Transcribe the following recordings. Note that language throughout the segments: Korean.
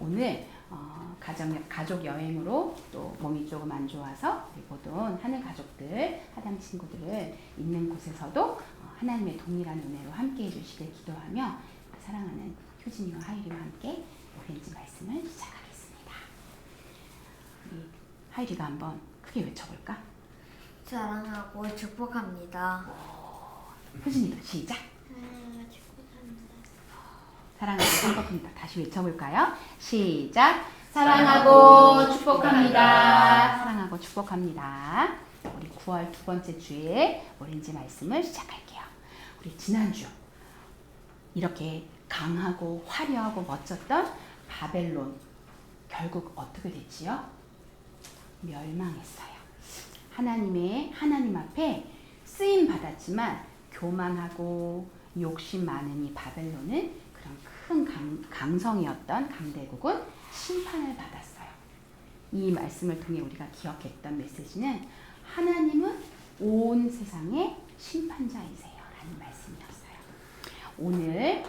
오늘 가족 여행으로 또 몸이 조금 안 좋아서 우리 모든 하늘 가족들, 하담 친구들은 있는 곳에서도 하나님의 동일한 은혜로 함께 해주시길 기도하며 사랑하는 효진이와 하율이와 함께 오렌지 말씀을 시작하겠습니다. 우리 하율이가 한번 크게 외쳐볼까? 사랑하고 축복합니다. 효진이도 시작. 사랑하고 축복합니다. 사랑하고 축복합니다. 다시 외쳐볼까요? 시작. 사랑하고 축복합니다. 사랑하고 축복합니다. 우리 9월 두 번째 주에 오렌지 말씀을 시작할게요. 우리 지난주 이렇게 강하고 화려하고 멋졌던 바벨론 결국 어떻게 됐지요? 멸망했어요. 하나님 앞에 쓰임 받았지만 교만하고 욕심 많은 이 바벨론은 그런 큰 강성이었던 강대국은 심판을 받았어요. 이 말씀을 통해 우리가 기억했던 메시지는 하나님은 온 세상의 심판자이세요 라는 말씀이었어요. 오늘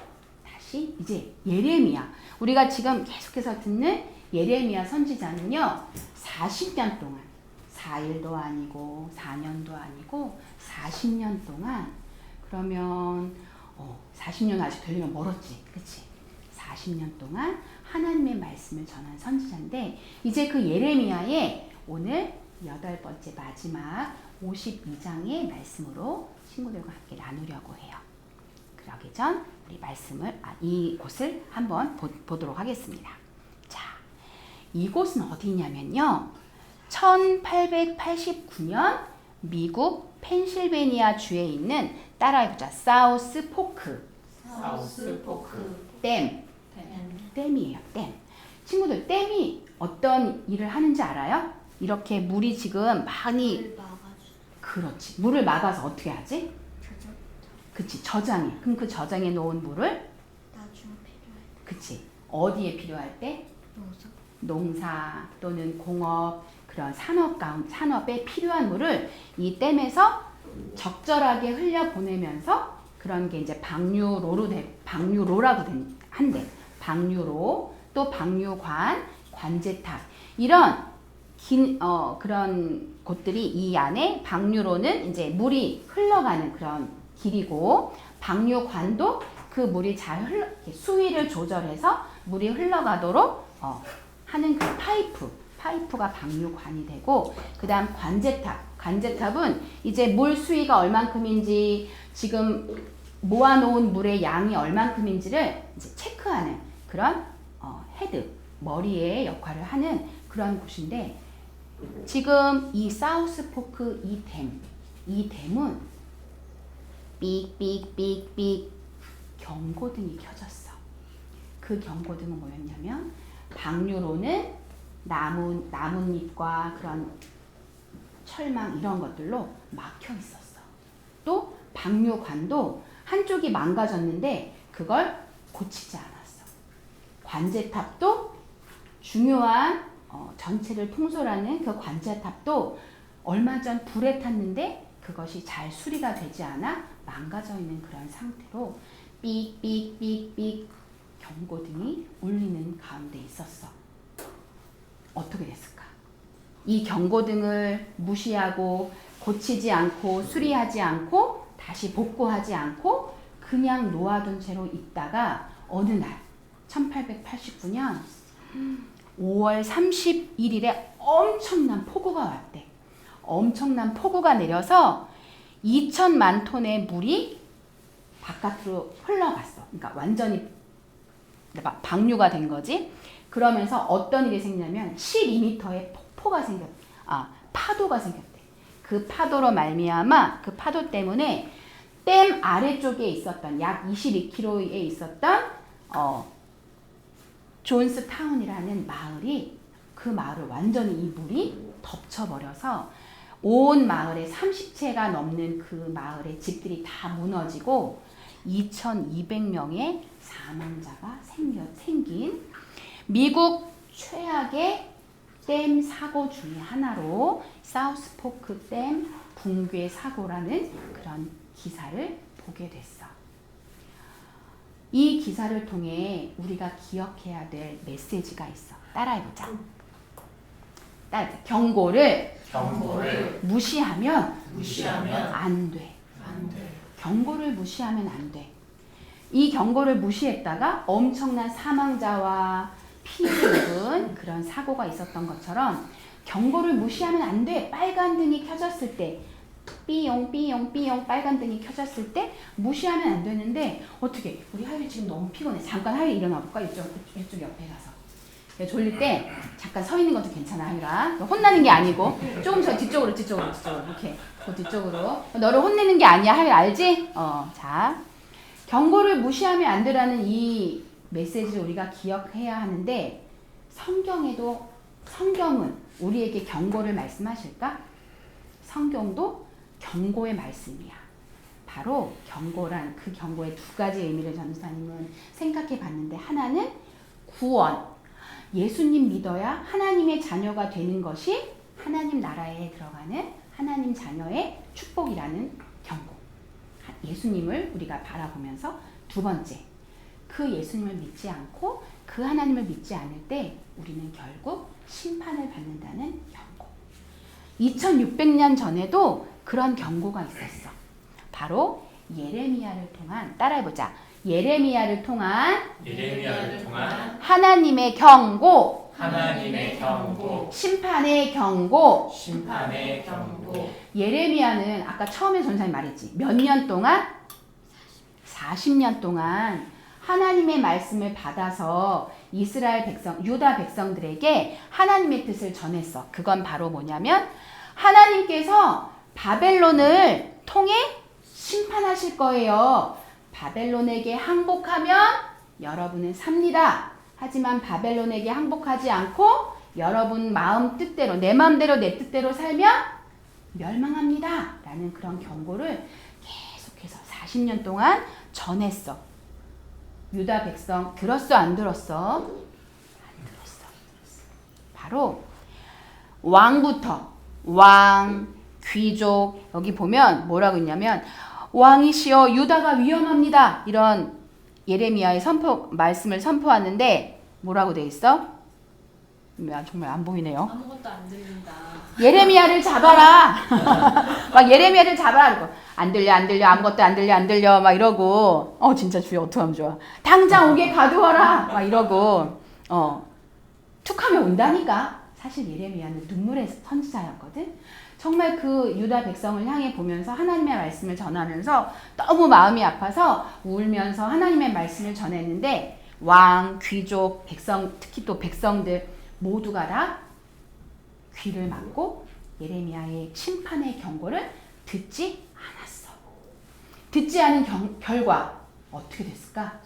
다시 이제 예레미야, 우리가 지금 계속해서 듣는 예레미야 선지자는요 40년 동안 4일도 아니고 4년도 아니고 40년 동안, 그러면 40년 아직 되려면 멀었지, 그치? 40년 동안 하나님의 말씀을 전한 선지자인데 이제 그 예레미야의 오늘 8번째 마지막 52장의 말씀으로 친구들과 함께 나누려고 해요. 그러기 전 우리 말씀을 이곳을 한번 보도록 하겠습니다. 자, 이곳은 어디냐면요 1889년 미국 펜실베니아 주에 있는, 따라해보자, 사우스 포크 댐이에요. 댐. 친구들, 댐이 어떤 일을 하는지 알아요? 이렇게 물이 지금 많이, 그렇지, 물을 막아서 어떻게 하지? 그치, 저장해. 그럼 그 저장해 놓은 물을 나중에 필요할 때. 그치, 어디에 필요할 때? 농사 또는 공업, 그런 산업에 필요한 물을 이 댐에서 적절하게 흘려보내면서 그런 게 이제 방류로라고 한대. 방류로, 또 방류관, 관제탑, 이런 그런 곳들이 이 안에, 방류로는 이제 물이 흘러가는 그런 길이고, 방류관도 그 물이 잘 수위를 조절해서 물이 흘러가도록 하는 그 파이프가 방류관이 되고, 그 다음 관제탑은 이제 물 수위가 얼만큼인지, 지금 모아놓은 물의 양이 얼만큼인지를 이제 체크하는 그런 헤드, 머리의 역할을 하는 그런 곳인데, 지금 이 사우스포크 이 댐은 삑삑삑삑 경고등이 켜졌어. 그 경고등은 뭐였냐면 방류로는 나뭇잎과 그런 철망 이런 것들로 막혀 있었어. 또 방류관도 한쪽이 망가졌는데 그걸 고치지 않았어. 관제탑도 중요한 전체를 통솔하는 그 관제탑도 얼마 전 불에 탔는데 그것이 잘 수리가 되지 않아 망가져 있는 그런 상태로 삑삑삑삑 경고등이 울리는 가운데 있었어. 어떻게 됐을까? 이 경고등을 무시하고 고치지 않고 수리하지 않고 다시 복구하지 않고 그냥 놓아둔 채로 있다가 어느 날 1889년 5월 31일에 엄청난 폭우가 왔대. 엄청난 폭우가 내려서 2천만 톤의 물이 바깥으로 흘러갔어. 그러니까 완전히 방류가 된 거지. 그러면서 어떤 일이 생기냐면 12m의 파도가 생겼대. 그 파도로 말미암아, 그 파도 때문에 댐 아래쪽에 있었던 약 22km에 있었던 존스타운이라는 마을이, 그 마을을 완전히 이 물이 덮쳐버려서 온 마을에 30채가 넘는 그 마을의 집들이 다 무너지고 2,200명의 사망자가 생긴 미국 최악의 댐 사고 중에 하나로 사우스포크 댐 붕괴 사고라는 그런 기사를 보게 됐어. 이 기사를 통해 우리가 기억해야 될 메시지가 있어. 따라해보자. 경고를 무시하면 안 돼. 경고를 무시하면 안 돼. 이 경고를 무시했다가 엄청난 사망자와 피 입은 그런 사고가 있었던 것처럼 경고를 무시하면 안 돼. 빨간 등이 켜졌을 때 삐용 삐용 삐용 빨간 등이 켜졌을 때 무시하면 안 되는데 어떻게 우리 하율이 지금 너무 피곤해. 잠깐 하율이 일어나 볼까? 이쪽 옆에 가서. 졸릴 때 잠깐 서 있는 것도 괜찮아, 하율아. 혼나는 게 아니고 조금 저 뒤쪽으로 이렇게 그 뒤쪽으로. 너를 혼내는 게 아니야, 하율 알지? 자, 경고를 무시하면 안 되라는 이 메시지를 우리가 기억해야 하는데 성경은 우리에게 경고를 말씀하실까? 성경도 경고의 말씀이야. 바로 경고란 그 경고의 두 가지 의미를 전도사님은 생각해 봤는데 하나는 구원. 예수님 믿어야 하나님의 자녀가 되는 것이 하나님 나라에 들어가는 하나님 자녀의 축복이라는 경고. 예수님을 우리가 바라보면서 두 번째, 그 예수님을 믿지 않고 그 하나님을 믿지 않을 때 우리는 결국 심판을 받는다는 경고. 2600년 전에도 그런 경고가 있었어. 바로 예레미야를 통한, 따라해보자. 예레미야를 통한 하나님의 경고, 심판의 경고. 예레미야는 아까 처음에 전사님 말했지. 몇 년 동안? 40년 동안 하나님의 말씀을 받아서 이스라엘 백성, 유다 백성들에게 하나님의 뜻을 전했어. 그건 바로 뭐냐면 하나님께서 바벨론을 통해 심판하실 거예요. 바벨론에게 항복하면 여러분은 삽니다. 하지만 바벨론에게 항복하지 않고 여러분 마음 뜻대로, 내 마음대로 내 뜻대로 살면 멸망합니다. 라는 그런 경고를 계속해서 40년 동안 전했어. 유다 백성 들었어, 안 들었어? 안 들었어. 바로 왕부터 왕, 귀족, 여기 보면 뭐라고 있냐면 왕이시여 유다가 위험합니다. 이런 예레미야의 말씀을 선포하는데 뭐라고 돼 있어? 정말 안 보이네요. 아무것도 안 들린다. 예레미야를 잡아라. 막 예레미야를 잡아라. 그러고 안 들려 아무것도 안 들려 막 이러고 진짜 주여 어떡하면 좋아. 당장 오게 가두어라 막 이러고 툭하면 온다니까. 사실 예레미야는 눈물의 선지자였거든. 정말 그 유다 백성을 향해 보면서 하나님의 말씀을 전하면서 너무 마음이 아파서 울면서 하나님의 말씀을 전했는데 왕, 귀족, 백성, 특히 또 백성들 모두가 다 귀를 막고 예레미야의 심판의 경고를 듣지 않았어. 듣지 않은 결과 어떻게 됐을까?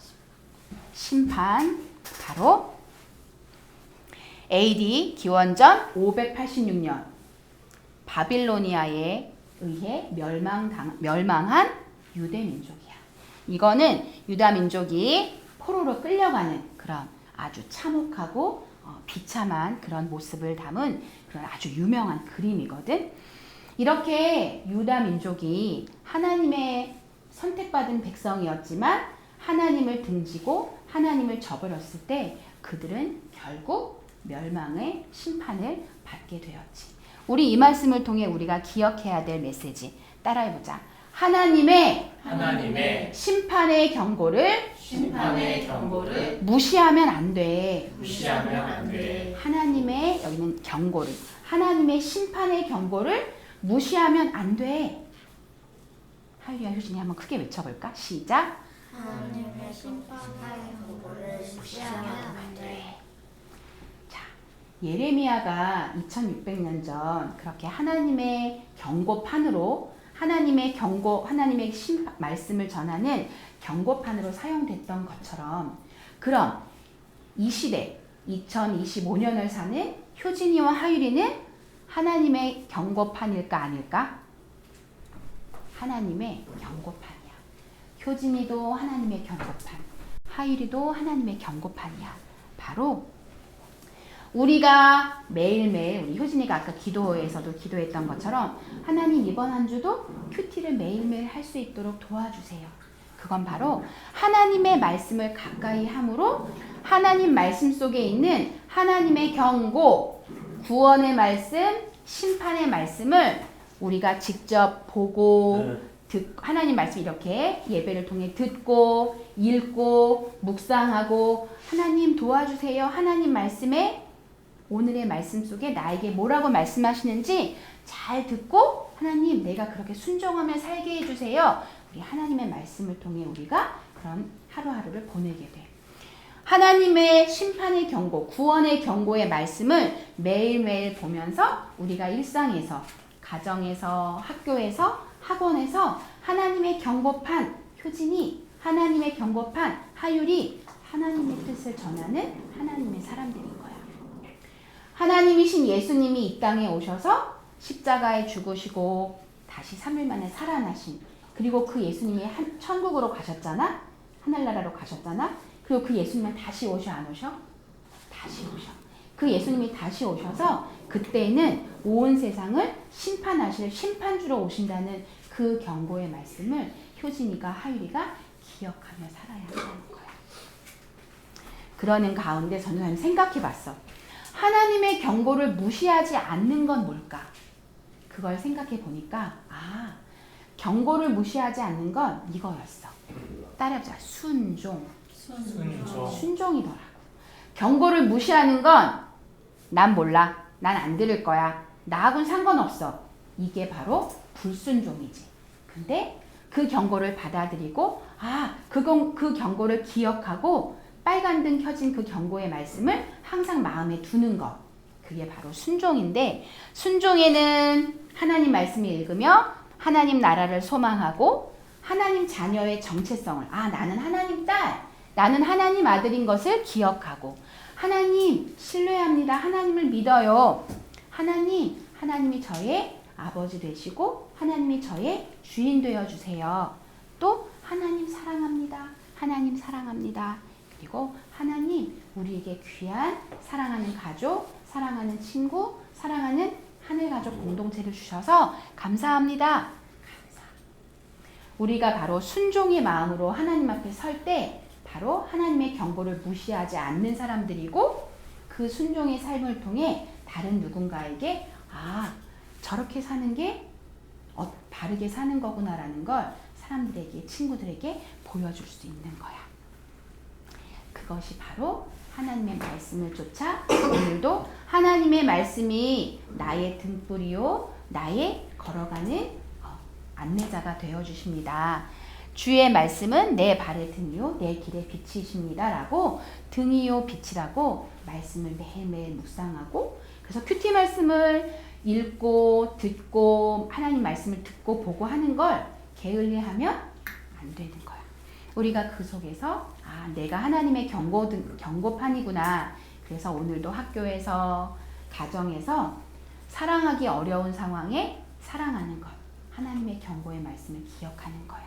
심판, 바로 AD 기원전 586년 바빌로니아에 의해 멸망한 유대 민족이야. 이거는 유다 민족이 포로로 끌려가는 그런 아주 참혹하고 비참한 그런 모습을 담은 그런 아주 유명한 그림이거든. 이렇게 유다 민족이 하나님의 선택받은 백성이었지만 하나님을 등지고 하나님을 저버렸을 때 그들은 결국 멸망의 심판을 받게 되었지. 우리 이 말씀을 통해 우리가 기억해야 될 메시지 따라해보자. 하나님의 심판의 경고를 무시하면 안 돼. 하나님의, 여기는 경고를, 하나님의 심판의 경고를 무시하면 안 돼. 하유야, 효진이 한번 크게 외쳐볼까? 시작. 하나님의 심판의 경고를 무시하면 안 돼. 자, 예레미야가 2600년 전 그렇게 하나님의 경고판으로 하나님의 말씀을 전하는 경고판으로 사용됐던 것처럼, 그럼 이 시대 2025년을 사는 효진이와 하율이는 하나님의 경고판일까 아닐까? 하나님의 경고판이야. 효진이도 하나님의 경고판, 하율이도 하나님의 경고판이야. 바로 우리가 매일매일, 우리 효진이가 아까 기도에서도 기도했던 것처럼 하나님 이번 한 주도 큐티를 매일매일 할 수 있도록 도와주세요. 그건 바로 하나님의 말씀을 가까이 함으로 하나님 말씀 속에 있는 하나님의 경고, 구원의 말씀, 심판의 말씀을 우리가 직접 보고 하나님 말씀 이렇게 예배를 통해 듣고 읽고 묵상하고 하나님 도와주세요. 하나님 말씀에 오늘의 말씀 속에 나에게 뭐라고 말씀하시는지 잘 듣고 하나님 내가 그렇게 순종하며 살게 해주세요. 우리 하나님의 말씀을 통해 우리가 그런 하루하루를 보내게 돼. 하나님의 심판의 경고, 구원의 경고의 말씀을 매일매일 보면서 우리가 일상에서, 가정에서, 학교에서, 학원에서 하나님의 경고판 효진이, 하나님의 경고판 하율이 하나님의 뜻을 전하는 하나님의 사람들인 거야. 하나님이신 예수님이 이 땅에 오셔서 십자가에 죽으시고 다시 3일 만에 살아나신, 그리고 그 예수님이 천국으로 가셨잖아. 하늘나라로 가셨잖아. 그리고 그 예수님은 다시 오셔 안 오셔? 다시 오셔. 그 예수님이 다시 오셔서 그때는 온 세상을 심판하실 심판주로 오신다는 그 경고의 말씀을 효진이가 하율이가 기억하며 살아야 한다는 거야. 그러는 가운데 전도사님 생각해 봤어. 하나님의 경고를 무시하지 않는 건 뭘까? 그걸 생각해 보니까 경고를 무시하지 않는 건 이거였어. 따라해보자. 순종이더라고. 경고를 무시하는 건 난 몰라. 난 안 들을 거야. 나하고는 상관없어. 이게 바로 불순종이지. 근데 그 경고를 받아들이고 그 경고를 기억하고 빨간 등 켜진 그 경고의 말씀을 항상 마음에 두는 것. 그게 바로 순종인데 순종에는 하나님 말씀을 읽으며 하나님 나라를 소망하고 하나님 자녀의 정체성을 나는 하나님 딸, 나는 하나님 아들인 것을 기억하고 하나님 신뢰합니다. 하나님을 믿어요. 하나님이 저의 아버지 되시고 하나님이 저의 주인 되어주세요. 또 하나님 사랑합니다. 하나님 사랑합니다. 그리고 하나님 우리에게 귀한 사랑하는 가족, 사랑하는 친구, 사랑하는 하늘가족 공동체를 주셔서 감사합니다. 우리가 바로 순종의 마음으로 하나님 앞에 설 때 바로 하나님의 경고를 무시하지 않는 사람들이고 그 순종의 삶을 통해 다른 누군가에게 저렇게 사는 게 바르게 사는 거구나라는 걸 사람들에게, 친구들에게 보여줄 수 있는 거야. 그것이 바로 하나님의 말씀을 쫓아 오늘도 하나님의 말씀이 나의 등불이요 나의 걸어가는 안내자가 되어주십니다. 주의 말씀은 내 발의 등이요 내 길의 빛이십니다 라고 등이요 빛이라고 말씀을 매일매일 묵상하고 그래서 큐티 말씀을 읽고 듣고 하나님 말씀을 듣고 보고 하는 걸 게을리하면 안 되는 거야. 우리가 그 속에서 내가 하나님의 경고판이구나. 그래서 오늘도 학교에서 가정에서 사랑하기 어려운 상황에 사랑하는 것. 하나님의 경고의 말씀을 기억하는 거야.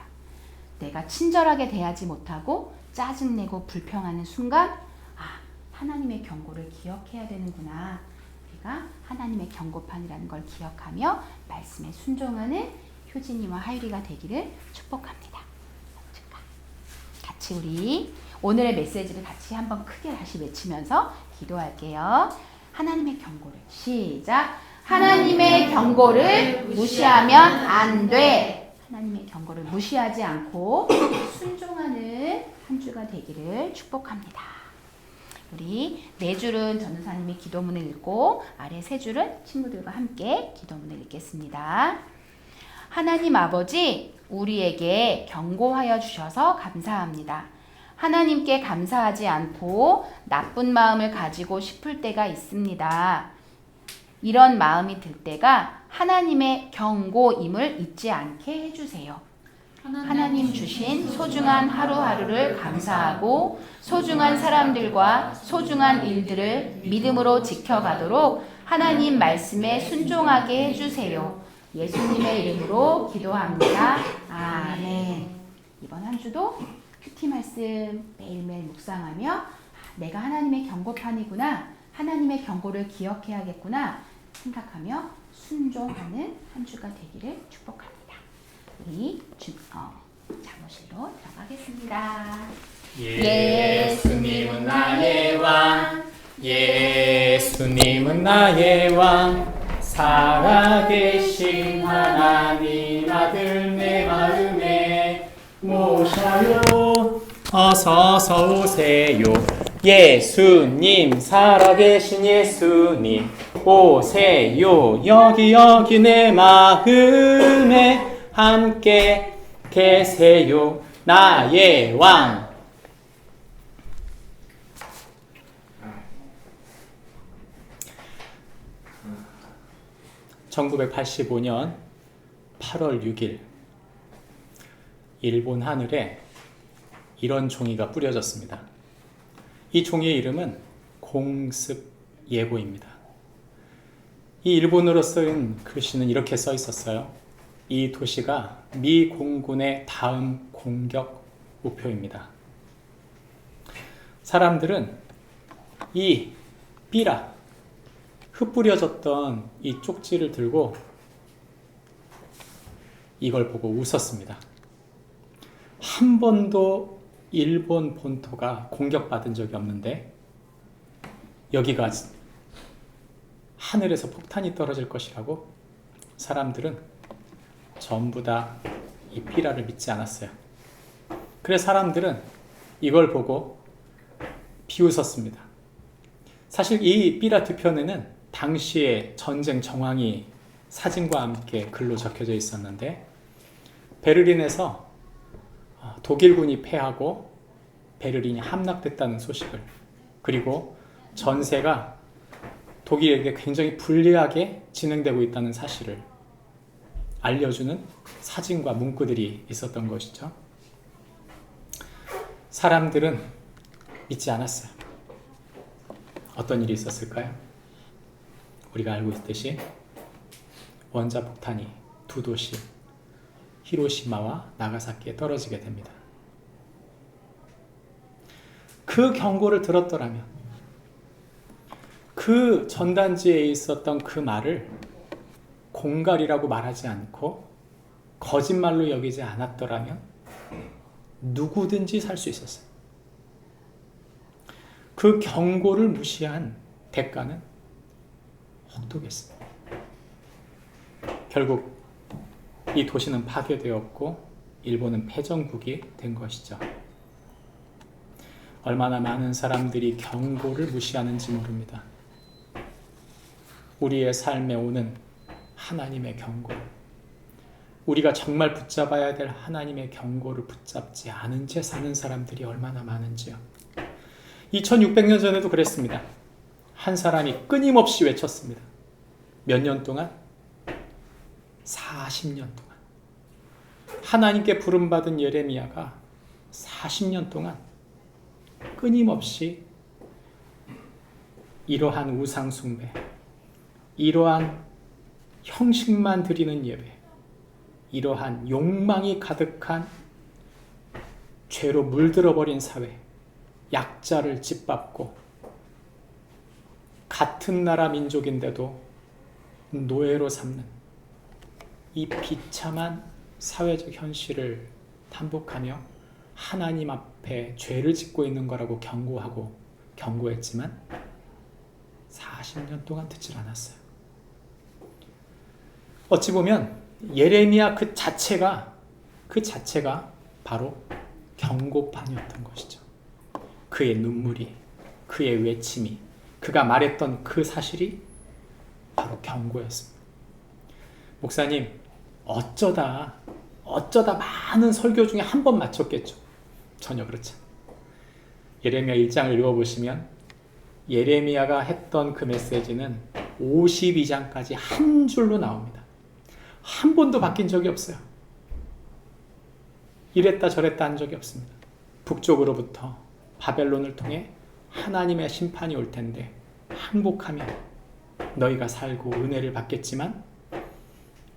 내가 친절하게 대하지 못하고 짜증내고 불평하는 순간 하나님의 경고를 기억해야 되는구나. 우리가 하나님의 경고판이라는 걸 기억하며 말씀에 순종하는 효진이와 하율이가 되기를 축복합니다. 같이 우리 오늘의 메시지를 같이 한번 크게 다시 외치면서 기도할게요. 하나님의 경고를 시작. 하나님의 경고를 무시하면 안 돼. 하나님의 경고를 무시하지 않고 순종하는 한 주가 되기를 축복합니다. 우리 네 줄은 전도사님이 기도문을 읽고 아래 세 줄은 친구들과 함께 기도문을 읽겠습니다. 하나님 아버지, 우리에게 경고하여 주셔서 감사합니다. 하나님께 감사하지 않고 나쁜 마음을 가지고 싶을 때가 있습니다. 이런 마음이 들 때가 하나님의 경고임을 잊지 않게 해주세요. 하나님 주신 소중한 하루하루를 감사하고 소중한 사람들과 소중한 일들을 믿음으로 지켜가도록 하나님 말씀에 순종하게 해주세요. 예수님의 이름으로 기도합니다. 아멘. 이번 한 주도 큐티 말씀 매일매일 묵상하며 내가 하나님의 경고판이구나. 하나님의 경고를 기억해야겠구나 생각하며 순종하는 한 주가 되기를 축복합니다. 우리 사무실로 들어가겠습니다. 예수님은 나의 왕, 예수님은 나의 왕, 살아계신 하나님 아들 내 마음에 모셔요. 어서서 오세요. 예수님, 살아계신 예수님 오세요. 여기 내 마음에 함께 계세요. 나의 왕. (1985년 8월 6일) 일본 하늘에 이런 종이가 뿌려졌습니다. 이 종이의 이름은 공습예보입니다. 이 일본어로 쓴 글씨는 이렇게 써 있었어요. 이 도시가 미 공군의 다음 공격 목표입니다. 사람들은 이 삐라, 흩뿌려졌던 이 쪽지를 들고 이걸 보고 웃었습니다. 한 번도 일본 본토가 공격받은 적이 없는데 여기가 하늘에서 폭탄이 떨어질 것이라고 사람들은 전부 다 이 삐라를 믿지 않았어요. 그래서 사람들은 이걸 보고 비웃었습니다. 사실 이 삐라 뒤편에는 당시의 전쟁 정황이 사진과 함께 글로 적혀져 있었는데 베를린에서 독일군이 패하고 베를린이 함락됐다는 소식을, 그리고 전세가 독일에게 굉장히 불리하게 진행되고 있다는 사실을 알려주는 사진과 문구들이 있었던 것이죠. 사람들은 믿지 않았어요. 어떤 일이 있었을까요? 우리가 알고 있듯이 원자폭탄이 두 도시 히로시마와 나가사키에 떨어지게 됩니다. 그 경고를 들었더라면, 그 전단지에 있었던 그 말을 공갈이라고 말하지 않고 거짓말로 여기지 않았더라면 누구든지 살 수 있었어요. 그 경고를 무시한 대가는 혹독했습니다. 결국 이 도시는 파괴되었고 일본은 패전국이 된 것이죠. 얼마나 많은 사람들이 경고를 무시하는지 모릅니다. 우리의 삶에 오는 하나님의 경고, 우리가 정말 붙잡아야 될 하나님의 경고를 붙잡지 않은 채 사는 사람들이 얼마나 많은지요. 2600년 전에도 그랬습니다. 한 사람이 끊임없이 외쳤습니다. 몇 년 동안? 40년 동안. 하나님께 부름받은 예레미야가 40년 동안 끊임없이 이러한 우상숭배, 이러한 형식만 드리는 예배, 이러한 욕망이 가득한 죄로 물들어버린 사회, 약자를 짓밟고 같은 나라 민족인데도 노예로 삼는 이 비참한 사회적 현실을 반복하며 하나님 앞에 죄를 짓고 있는 거라고 경고했지만 40년 동안 듣질 않았어요. 어찌 보면 예레미야 그 자체가 바로 경고판이었던 것이죠. 그의 눈물이, 그의 외침이, 그가 말했던 그 사실이 바로 경고였습니다. 목사님, 어쩌다 많은 설교 중에 한 번 맞췄겠죠. 전혀 그렇지 않아요. 예레미야 1장을 읽어보시면 예레미야가 했던 그 메시지는 52장까지 한 줄로 나옵니다. 한 번도 바뀐 적이 없어요. 이랬다 저랬다 한 적이 없습니다. 북쪽으로부터 바벨론을 통해 하나님의 심판이 올 텐데 항복하면 너희가 살고 은혜를 받겠지만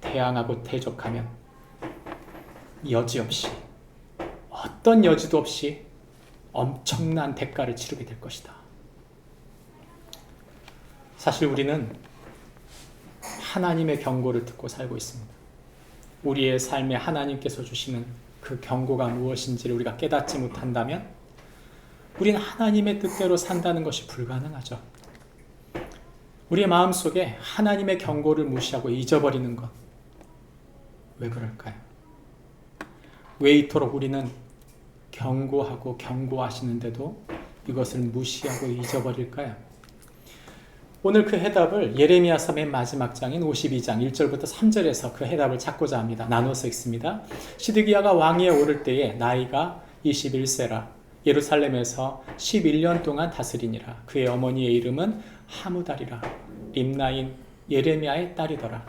대항하고 대적하면 여지없이, 어떤 여지도 없이 엄청난 대가를 치르게 될 것이다. 사실 우리는 하나님의 경고를 듣고 살고 있습니다. 우리의 삶에 하나님께서 주시는 그 경고가 무엇인지를 우리가 깨닫지 못한다면 우리는 하나님의 뜻대로 산다는 것이 불가능하죠. 우리의 마음속에 하나님의 경고를 무시하고 잊어버리는 것, 왜 그럴까요? 왜 이토록 우리는 경고하고 경고하시는데도 이것을 무시하고 잊어버릴까요? 오늘 그 해답을 예레미야서 맨 마지막 장인 52장 1절부터 3절에서 그 해답을 찾고자 합니다. 나눠서 읽습니다. 시드기야가 왕위에 오를 때에 나이가 21세라. 예루살렘에서 11년 동안 다스리니라. 그의 어머니의 이름은 하무달이라. 림나인 예레미야의 딸이더라.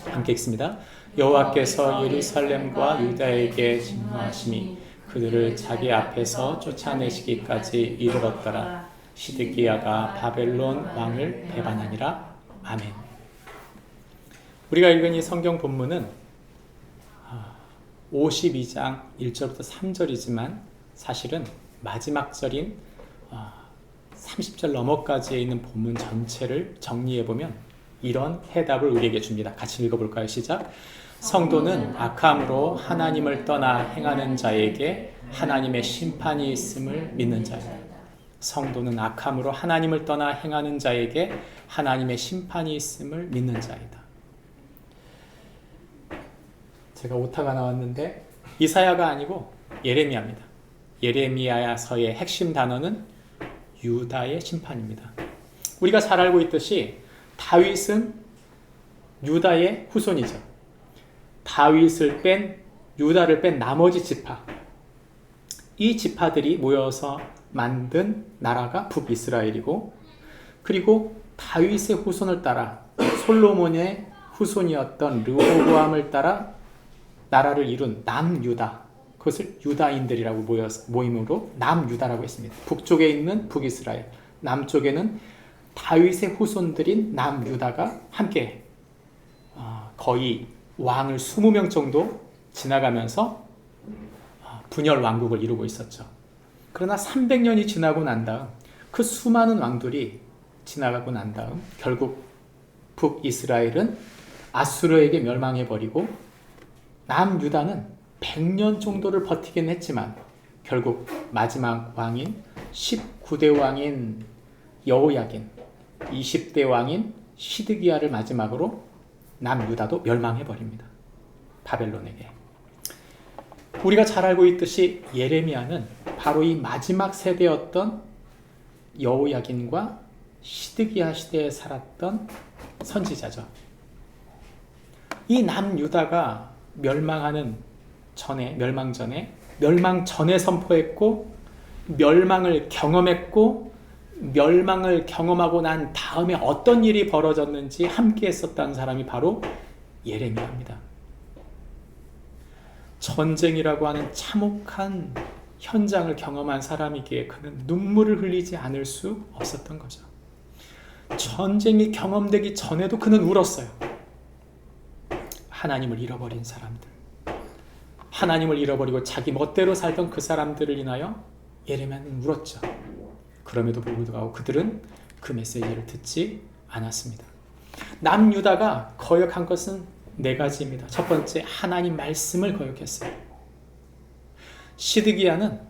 함께 읽습니다. 여호와께서 예루살렘과 유다에게 진노하심이 그들을 자기 앞에서 쫓아내시기까지 이르렀더라. 시드기야가 바벨론 왕을 배반하니라. 아멘. 우리가 읽은 이 성경 본문은 52장 1절부터 3절이지만 사실은 마지막 절인 30절 넘어까지에 있는 본문 전체를 정리해보면 이런 해답을 우리에게 줍니다. 같이 읽어볼까요? 시작. 성도는 악함으로 하나님을 떠나 행하는 자에게 하나님의 심판이 있음을 믿는 자이다. 성도는 악함으로 하나님을 떠나 행하는 자에게 하나님의 심판이 있음을 믿는 자이다. 제가 오타가 나왔는데 이사야가 아니고 예레미야입니다. 예레미야서의 핵심 단어는 유다의 심판입니다. 우리가 잘 알고 있듯이 다윗은 유다의 후손이죠. 다윗을 뺀 유다를 뺀 나머지 지파, 이 지파들이 모여서 만든 나라가 북이스라엘이고, 그리고 다윗의 후손을 따라 솔로몬의 후손이었던 르호보암을 따라 나라를 이룬 남유다, 그것을 유다인들이라고 모임으로 남유다라고 했습니다. 북쪽에 있는 북이스라엘, 남쪽에는 다윗의 후손들인 남유다가 함께 거의 왕을 20명 정도 지나가면서 분열 왕국을 이루고 있었죠. 그러나 300년이 지나고 난 다음 그 수많은 왕들이 지나가고 난 다음 결국 북이스라엘은 아수르에게 멸망해버리고 남유다는 100년 정도를 버티긴 했지만 결국 마지막 왕인 19대 왕인 여호야긴, 20대 왕인 시드기야를 마지막으로 남유다도 멸망해버립니다. 바벨론에게. 우리가 잘 알고 있듯이 예레미야는 바로 이 마지막 세대였던 여호야긴과 시드기야 시대에 살았던 선지자죠. 이 남유다가 멸망 전에 선포했고, 멸망을 경험했고, 멸망을 경험하고 난 다음에 어떤 일이 벌어졌는지 함께 했었다는 사람이 바로 예레미야입니다. 전쟁이라고 하는 참혹한 현장을 경험한 사람이기에 그는 눈물을 흘리지 않을 수 없었던 거죠. 전쟁이 경험되기 전에도 그는 울었어요. 하나님을 잃어버린 사람들, 하나님을 잃어버리고 자기 멋대로 살던 그 사람들을 인하여 예레미야는 울었죠. 그럼에도 불구하고 그들은 그 메시지를 듣지 않았습니다. 남유다가 거역한 것은 4가지입니다. 첫 번째, 하나님 말씀을 거역했어요. 시드기야는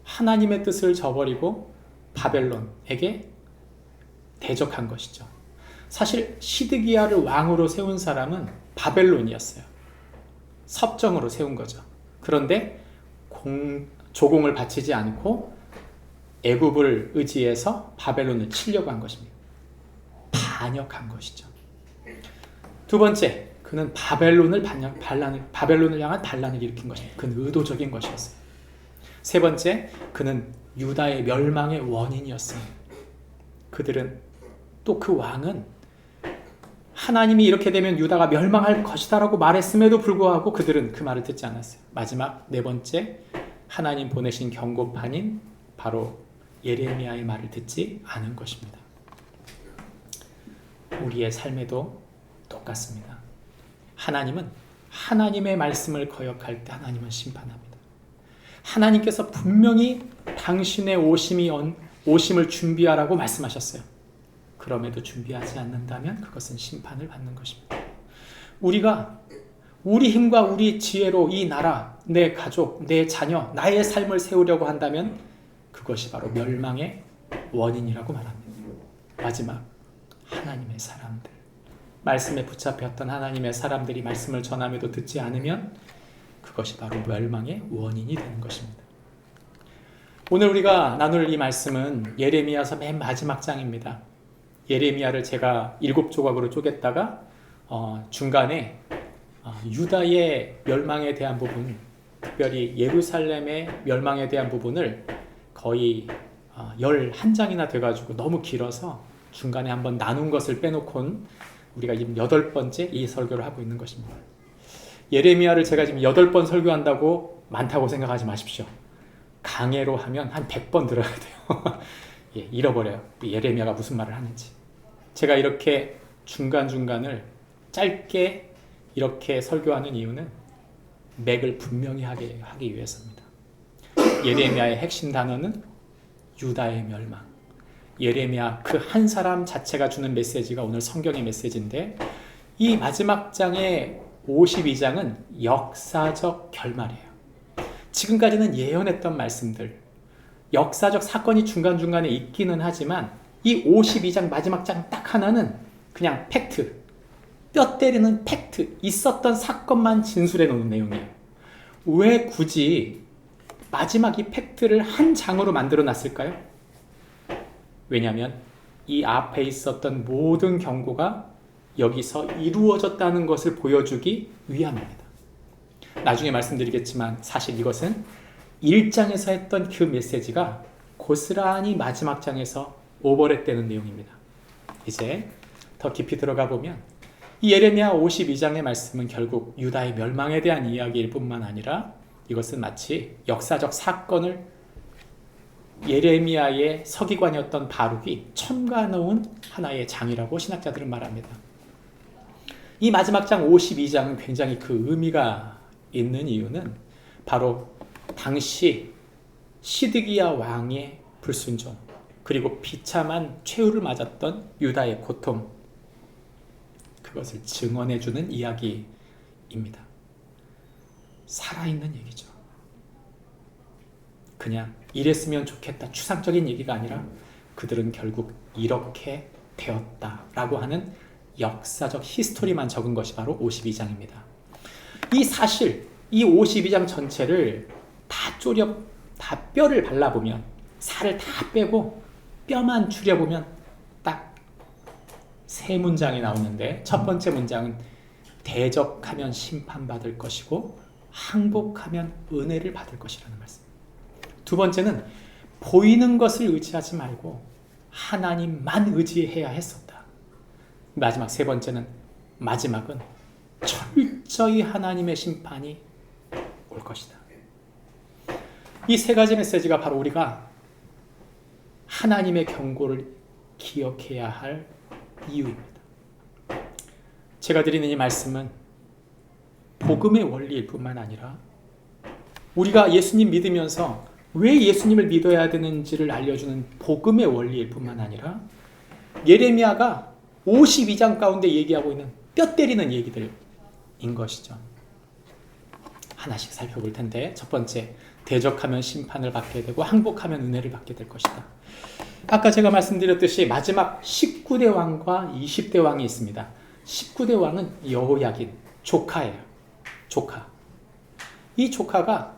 하나님의 뜻을 저버리고 바벨론에게 대적한 것이죠. 사실 시드기야를 왕으로 세운 사람은 바벨론이었어요. 섭정으로 세운 거죠. 그런데 조공을 바치지 않고 애굽을 의지해서 바벨론을 치려고 한 것입니다. 반역한 것이죠. 두 번째, 그는 바벨론을 향한 반란을 일으킨 것입니다. 그는 의도적인 것이었어요. 세 번째, 그는 유다의 멸망의 원인이었습니다. 그들은 또 그 왕은 하나님이 이렇게 되면 유다가 멸망할 것이다라고 말했음에도 불구하고 그들은 그 말을 듣지 않았어요. 마지막 4번째, 하나님 보내신 경고판인 바로 예레미야의 말을 듣지 않은 것입니다. 우리의 삶에도 똑같습니다. 하나님은 하나님의 말씀을 거역할 때 하나님은 심판합니다. 하나님께서 분명히 당신의 오심을 준비하라고 말씀하셨어요. 그럼에도 준비하지 않는다면 그것은 심판을 받는 것입니다. 우리가 우리 힘과 우리 지혜로 이 나라, 내 가족, 내 자녀, 나의 삶을 세우려고 한다면 그것이 바로 멸망의 원인이라고 말합니다. 마지막, 하나님의 사람들. 말씀에 붙잡혔던 하나님의 사람들이 말씀을 전함에도 듣지 않으면 그것이 바로 멸망의 원인이 되는 것입니다. 오늘 우리가 나눌 이 말씀은 예레미야서 맨 마지막 장입니다. 예레미야를 제가 7조각으로 쪼갰다가 중간에 유다의 멸망에 대한 부분, 특별히 예루살렘의 멸망에 대한 부분을 거의 11장이나 돼가지고 너무 길어서 중간에 한번 나눈 것을 빼놓고는 우리가 지금 8번째 이 설교를 하고 있는 것입니다. 예레미야를 제가 지금 8번 설교한다고 많다고 생각하지 마십시오. 강해로 하면 한 100번 들어야 돼요. 예, 잃어버려요. 예레미야가 무슨 말을 하는지. 제가 이렇게 중간중간을 짧게 이렇게 설교하는 이유는 맥을 분명히 하기 위해서입니다. 예레미야의 핵심 단어는 유다의 멸망. 예레미야 그 한 사람 자체가 주는 메시지가 오늘 성경의 메시지인데, 이 마지막 장의 52장은 역사적 결말이에요. 지금까지는 예언했던 말씀들, 역사적 사건이 중간중간에 있기는 하지만 이 52장 마지막 장 딱 하나는 그냥 팩트, 뼈 때리는 팩트, 있었던 사건만 진술해 놓는 내용이에요. 왜 굳이 마지막 이 팩트를 한 장으로 만들어 놨을까요? 왜냐하면 이 앞에 있었던 모든 경고가 여기서 이루어졌다는 것을 보여주기 위함입니다. 나중에 말씀드리겠지만 사실 이것은 1장에서 했던 그 메시지가 고스란히 마지막 장에서 오버랩되는 내용입니다. 이제 더 깊이 들어가 보면 이 예레미야 52장의 말씀은 결국 유다의 멸망에 대한 이야기일 뿐만 아니라 이것은 마치 역사적 사건을 예레미야의 서기관이었던 바룩이 첨가 놓은 하나의 장이라고 신학자들은 말합니다. 이 마지막 장 52장은 굉장히 그 의미가 있는 이유는 바로 당시 시드기야 왕의 불순종, 그리고 비참한 최후를 맞았던 유다의 고통, 그것을 증언해주는 이야기입니다. 살아있는 얘기죠. 그냥 이랬으면 좋겠다 추상적인 얘기가 아니라 그들은 결국 이렇게 되었다라고 하는 역사적 히스토리만 적은 것이 바로 52장입니다. 이 사실, 이 52장 전체를 다 뼈를 발라보면, 살을 다 빼고 뼈만 추려보면 딱 3문장이 나오는데, 첫 번째 문장은 대적하면 심판받을 것이고 항복하면 은혜를 받을 것이라는 말씀. 두 번째는 보이는 것을 의지하지 말고 하나님만 의지해야 했었다. 마지막 세 번째는, 마지막은 철저히 하나님의 심판이 올 것이다. 이 세 가지 메시지가 바로 우리가 하나님의 경고를 기억해야 할 이유입니다. 제가 드리는 이 말씀은 복음의 원리일 뿐만 아니라 우리가 예수님 믿으면서 왜 예수님을 믿어야 되는지를 알려주는 복음의 원리일 뿐만 아니라 예레미야가 52장 가운데 얘기하고 있는 뼈 때리는 얘기들인 것이죠. 하나씩 살펴볼 텐데, 첫 번째, 대적하면 심판을 받게 되고 항복하면 은혜를 받게 될 것이다. 아까 제가 말씀드렸듯이 마지막 19대 왕과 20대 왕이 있습니다. 19대 왕은 여호야긴, 조카예요. 조카. 이 조카가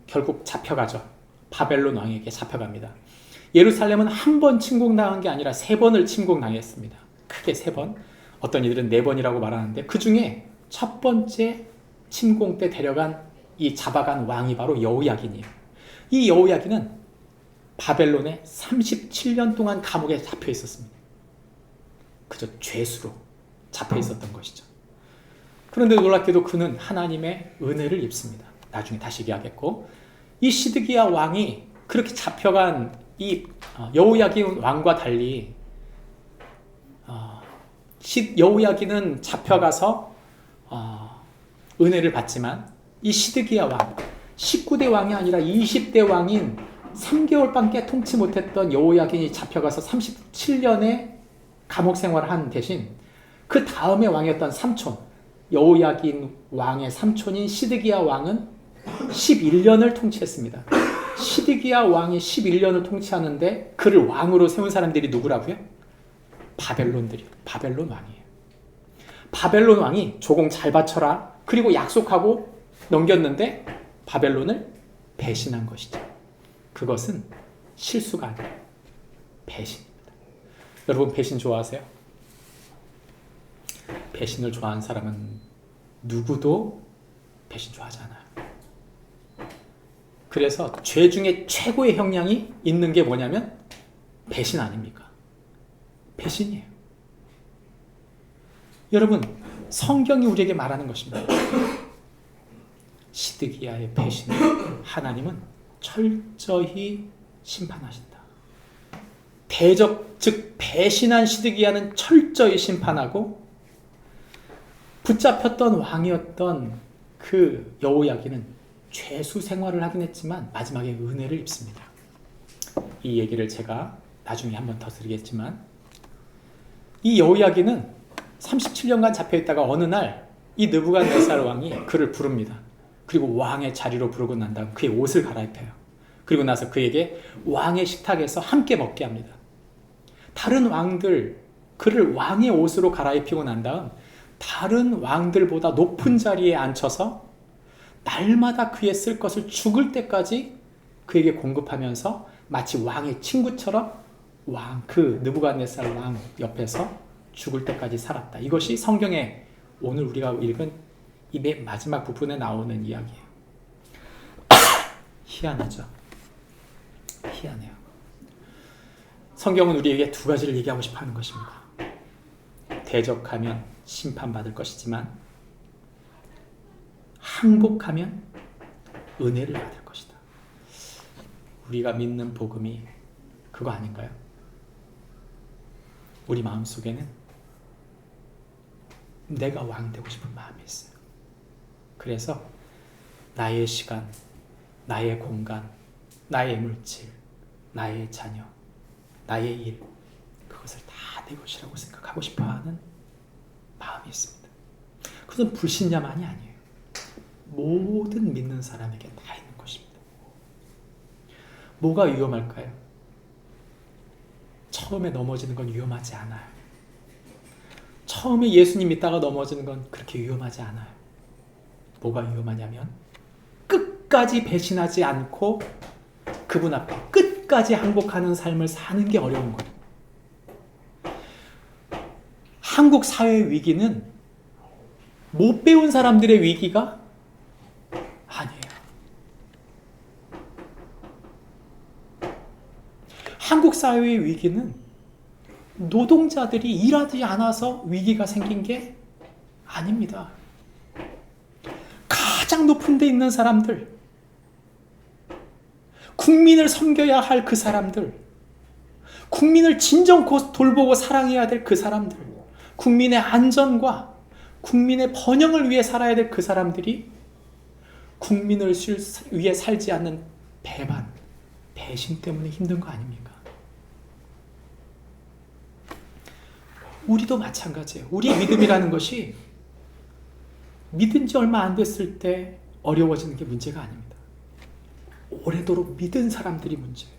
결국 잡혀가죠. 바벨론 왕에게 잡혀갑니다. 예루살렘은 한 번 침공당한 게 아니라 3번을 침공당했습니다. 크게 3번. 어떤 이들은 4번이라고 말하는데, 그 중에 첫 번째 침공 때 데려간 이 잡아간 왕이 바로 여호야긴이에요. 이 여호야긴은 바벨론에 37년 동안 감옥에 잡혀 있었습니다. 그저 죄수로 잡혀 있었던 것이죠. 그런데 놀랍게도 그는 하나님의 은혜를 입습니다. 나중에 다시 얘기하겠고, 이 시드기야 왕이 그렇게 잡혀간 이 여호야긴 왕과 달리 여호야긴은 잡혀가서 은혜를 받지만 이 시드기야 왕, 19대 왕이 아니라 20대 왕인 3개월밖에 통치 못했던 여호야긴이 잡혀가서 37년의 감옥 생활을 한 대신 그 다음에 왕이었던 삼촌, 여호야긴 왕의 삼촌인 시드기야 왕은 11년을 통치했습니다. 시드기야 왕이 11년을 통치하는데 그를 왕으로 세운 사람들이 누구라고요? 바벨론들이요. 바벨론 왕이에요. 바벨론 왕이 조공 잘 바쳐라 그리고 약속하고 넘겼는데 바벨론을 배신한 것이죠. 그것은 실수가 아니라 배신입니다. 여러분 배신 좋아하세요? 배신을 좋아하는 사람은 누구도 배신 좋아하지 않아요. 그래서 죄 중에 최고의 형량이 있는 게 뭐냐면 배신 아닙니까? 배신이에요. 여러분 성경이 우리에게 말하는 것입니다. 시드기야의 배신을 하나님은 철저히 심판하신다. 대적 즉 배신한 시드기야는 철저히 심판하고 붙잡혔던 왕이었던 그 여호야긴은 죄수 생활을 하긴 했지만 마지막에 은혜를 입습니다. 이 얘기를 제가 나중에 한 번 더 드리겠지만 이 여호야긴은 37년간 잡혀있다가 어느 날 이 느부갓네살 왕이 그를 부릅니다. 그리고 왕의 자리로 부르고 난 다음 그의 옷을 갈아입혀요. 그리고 나서 그에게 왕의 식탁에서 함께 먹게 합니다. 다른 왕들 그를 왕의 옷으로 갈아입히고 난 다음 다른 왕들보다 높은 자리에 앉혀서 날마다 그의 쓸 것을 죽을 때까지 그에게 공급하면서 마치 왕의 친구처럼 그 느부갓네살 왕 옆에서 죽을 때까지 살았다. 이것이 성경에 오늘 우리가 읽은 이 맨 마지막 부분에 나오는 이야기예요. 희한하죠? 희한해요. 성경은 우리에게 두 가지를 얘기하고 싶어 하는 것입니다. 대적하면 심판받을 것이지만 항복하면 은혜를 받을 것이다. 우리가 믿는 복음이 그거 아닌가요? 우리 마음속에는 내가 왕 되고 싶은 마음이 있어요. 그래서 나의 시간, 나의 공간, 나의 물질, 나의 자녀, 나의 일 그것을 다 내 것이라고 생각하고 싶어하는 마음이 있습니다. 그것은 불신자만이 아니에요. 모든 믿는 사람에게 다 있는 것입니다. 뭐가 위험할까요? 처음에 넘어지는 건 위험하지 않아요. 처음에 예수님 믿다가 넘어지는 건 그렇게 위험하지 않아요. 뭐가 위험하냐면 끝까지 배신하지 않고 그분 앞에 끝까지 항복하는 삶을 사는 게 어려운 거예요. 한국 사회의 위기는 못 배운 사람들의 위기가 아니에요. 한국 사회의 위기는 노동자들이 일하지 않아서 위기가 생긴 게 아닙니다. 가장 높은 데 있는 사람들, 국민을 섬겨야 할 그 사람들, 국민을 진정 돌보고 사랑해야 될 그 사람들, 국민의 안전과 국민의 번영을 위해 살아야 될 그 사람들이 국민을 위해 살지 않는 배반, 배신 때문에 힘든 거 아닙니까? 우리도 마찬가지예요. 우리의 믿음이라는 것이 믿은 지 얼마 안 됐을 때 어려워지는 게 문제가 아닙니다. 오래도록 믿은 사람들이 문제예요.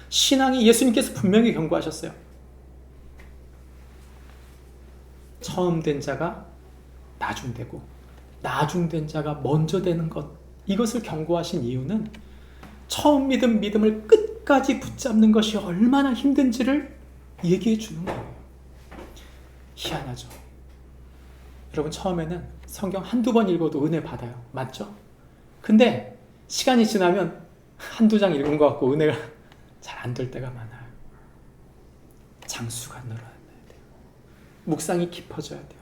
신앙이 예수님께서 분명히 경고하셨어요. 처음 된 자가 나중되고 나중된 자가 먼저 되는 것, 이것을 경고하신 이유는 처음 믿은 믿음을 끝까지 붙잡는 것이 얼마나 힘든지를 얘기해 주는 거예요. 희한하죠? 여러분 처음에는 성경 한두 번 읽어도 은혜 받아요. 맞죠? 근데 시간이 지나면 한두 장 읽은 것 같고 은혜가 잘 안 될 때가 많아요. 장수가 늘어나야 돼요. 묵상이 깊어져야 돼요.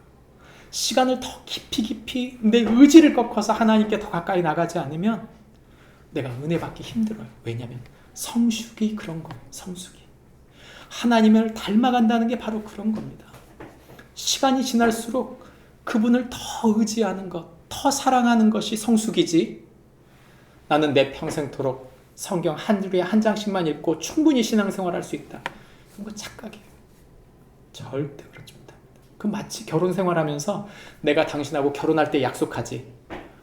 시간을 더 깊이 내 의지를 꺾어서 하나님께 더 가까이 나가지 않으면 내가 은혜 받기 힘들어요. 왜냐하면 성숙이 그런 거예요. 성숙이. 하나님을 닮아간다는 게 바로 그런 겁니다. 시간이 지날수록 그분을 더 의지하는 것, 더 사랑하는 것이 성숙이지, 나는 내 평생토록 성경 하루에 한 장씩만 읽고 충분히 신앙생활 할 수 있다, 그런 거 착각이에요. 절대 그렇지 못합니다. 그 마치 결혼 생활하면서 내가 당신하고 결혼할 때 약속하지.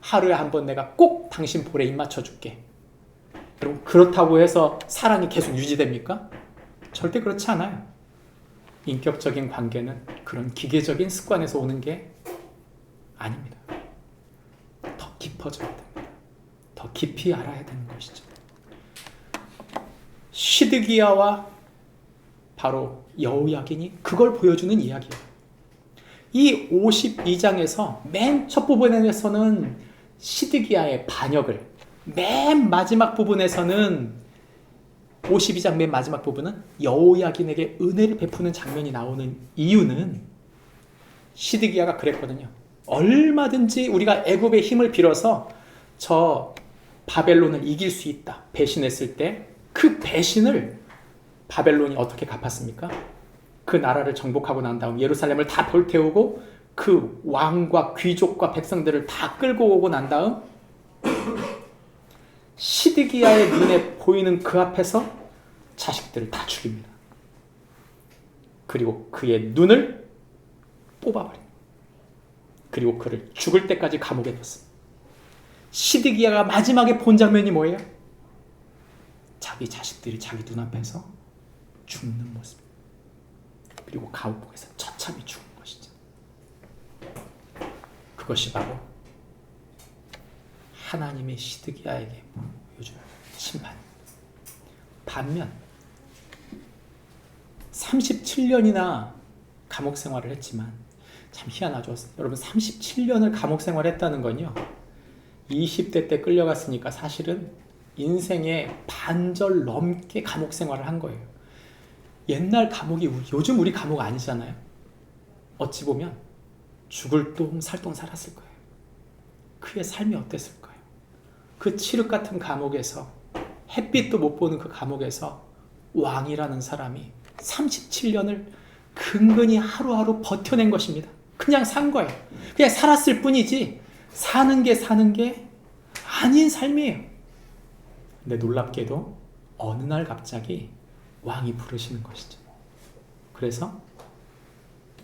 하루에 한 번 내가 꼭 당신 볼에 입 맞춰줄게. 여러분, 그렇다고 해서 사랑이 계속 유지됩니까? 절대 그렇지 않아요. 인격적인 관계는 그런 기계적인 습관에서 오는 게 아닙니다. 더 깊어져야 됩니다. 더 깊이 알아야 되는 것이죠. 시드기야와 바로 여호야긴이 그걸 보여주는 이야기예요. 이 52장에서 맨 첫 부분에서는 시드기야의 반역을, 맨 마지막 부분에서는 52장 맨 마지막 부분은 여호야긴에게 은혜를 베푸는 장면이 나오는 이유는 시드기야가 그랬거든요. 얼마든지 우리가 애굽의 힘을 빌어서 저 바벨론을 이길 수 있다. 배신했을 때 그 배신을 바벨론이 어떻게 갚았습니까? 그 나라를 정복하고 난 다음 예루살렘을 다 불태우고 그 왕과 귀족과 백성들을 다 끌고 오고 난 다음 시드기야의 눈에 보이는 그 앞에서 자식들을 다 죽입니다. 그리고 그의 눈을 뽑아버립니다. 그리고 그를 죽을 때까지 감옥에 넣습니다. 시드기야가 마지막에 본 장면이 뭐예요? 자기 자식들이 자기 눈앞에서 죽는 모습. 그리고 가옥에서 처참히 죽은 것이죠. 그것이 바로 하나님의 시드기야에게 보여주는 심판입니다. 반면 37년이나 감옥 생활을 했지만 참 희한하죠. 여러분 37년을 감옥 생활했다는 건요. 20대 때 끌려갔으니까 사실은 인생의 반절 넘게 감옥 생활을 한 거예요. 옛날 감옥이 요즘 우리 감옥 아니잖아요. 어찌 보면 죽을 똥 살똥 살았을 거예요. 그의 삶이 어땠을 거예요. 그 칠흑 같은 감옥에서 햇빛도 못 보는 그 감옥에서 왕이라는 사람이 37년을 근근히 하루하루 버텨낸 것입니다. 그냥 산 거예요. 그냥 살았을 뿐이지 사는 게 아닌 삶이에요. 근데 놀랍게도 어느 날 갑자기 왕이 부르시는 것이죠. 그래서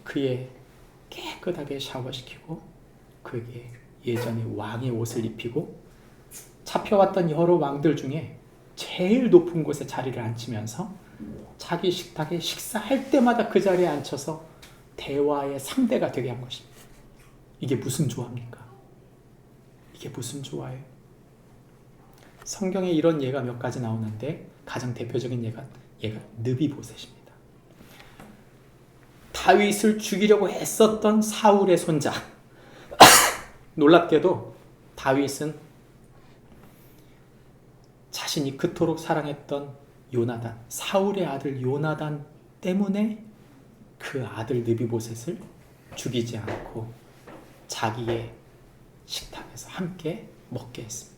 그의 깨끗하게 샤워시키고 그에게 예전에 왕의 옷을 입히고 잡혀왔던 여러 왕들 중에 제일 높은 곳에 자리를 앉히면서 자기 식탁에 식사할 때마다 그 자리에 앉혀서 대화의 상대가 되게 한 것입니다. 이게 무슨 조화입니까? 이게 무슨 조화예요? 성경에 이런 예가 몇 가지 나오는데 가장 대표적인 예가 느비보셋입니다. 다윗을 죽이려고 애썼던 사울의 손자. 놀랍게도 다윗은 자신이 그토록 사랑했던 요나단, 사울의 아들 요나단 때문에 그 아들 느비보셋을 죽이지 않고 자기의 식탁에서 함께 먹게 했습니다.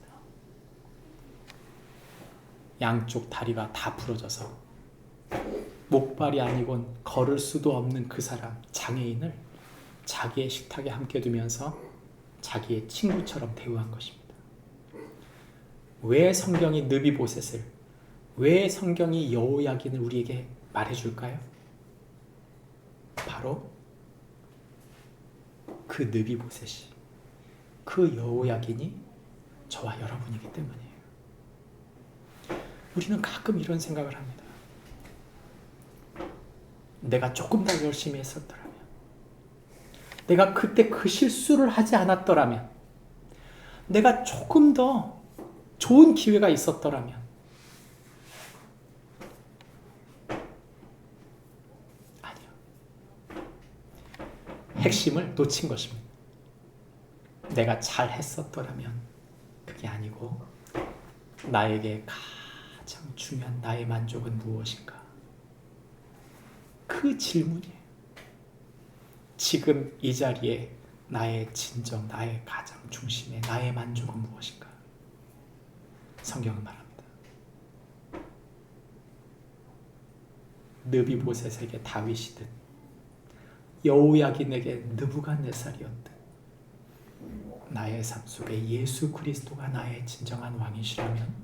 양쪽 다리가 다 부러져서 목발이 아니곤 걸을 수도 없는 그 사람, 장애인을 자기의 식탁에 함께 두면서 자기의 친구처럼 대우한 것입니다. 왜 성경이 느비보셋을, 왜 성경이 여호야긴을 우리에게 말해줄까요? 바로 그 느비보셋이, 그 여호야긴이 저와 여러분이기 때문이에요. 우리는 가끔 이런 생각을 합니다. 내가 조금 더 열심히 했었더라면, 내가 그때 그 실수를 하지 않았더라면, 내가 조금 더 좋은 기회가 있었더라면, 아니요. 핵심을 놓친 것입니다. 내가 잘 했었더라면 그게 아니고 나에게 가장 중요한 나의 만족은 무엇인가? 그 질문이에요. 지금 이 자리에 나의 진정, 나의 가장 중심에 나의 만족은 무엇인가? 성경은 말합니다. 느비보셋에게 다윗이든 여호야긴에게 느부갓네살이었든 나의 삶 속에 예수 그리스도가 나의 진정한 왕이시라면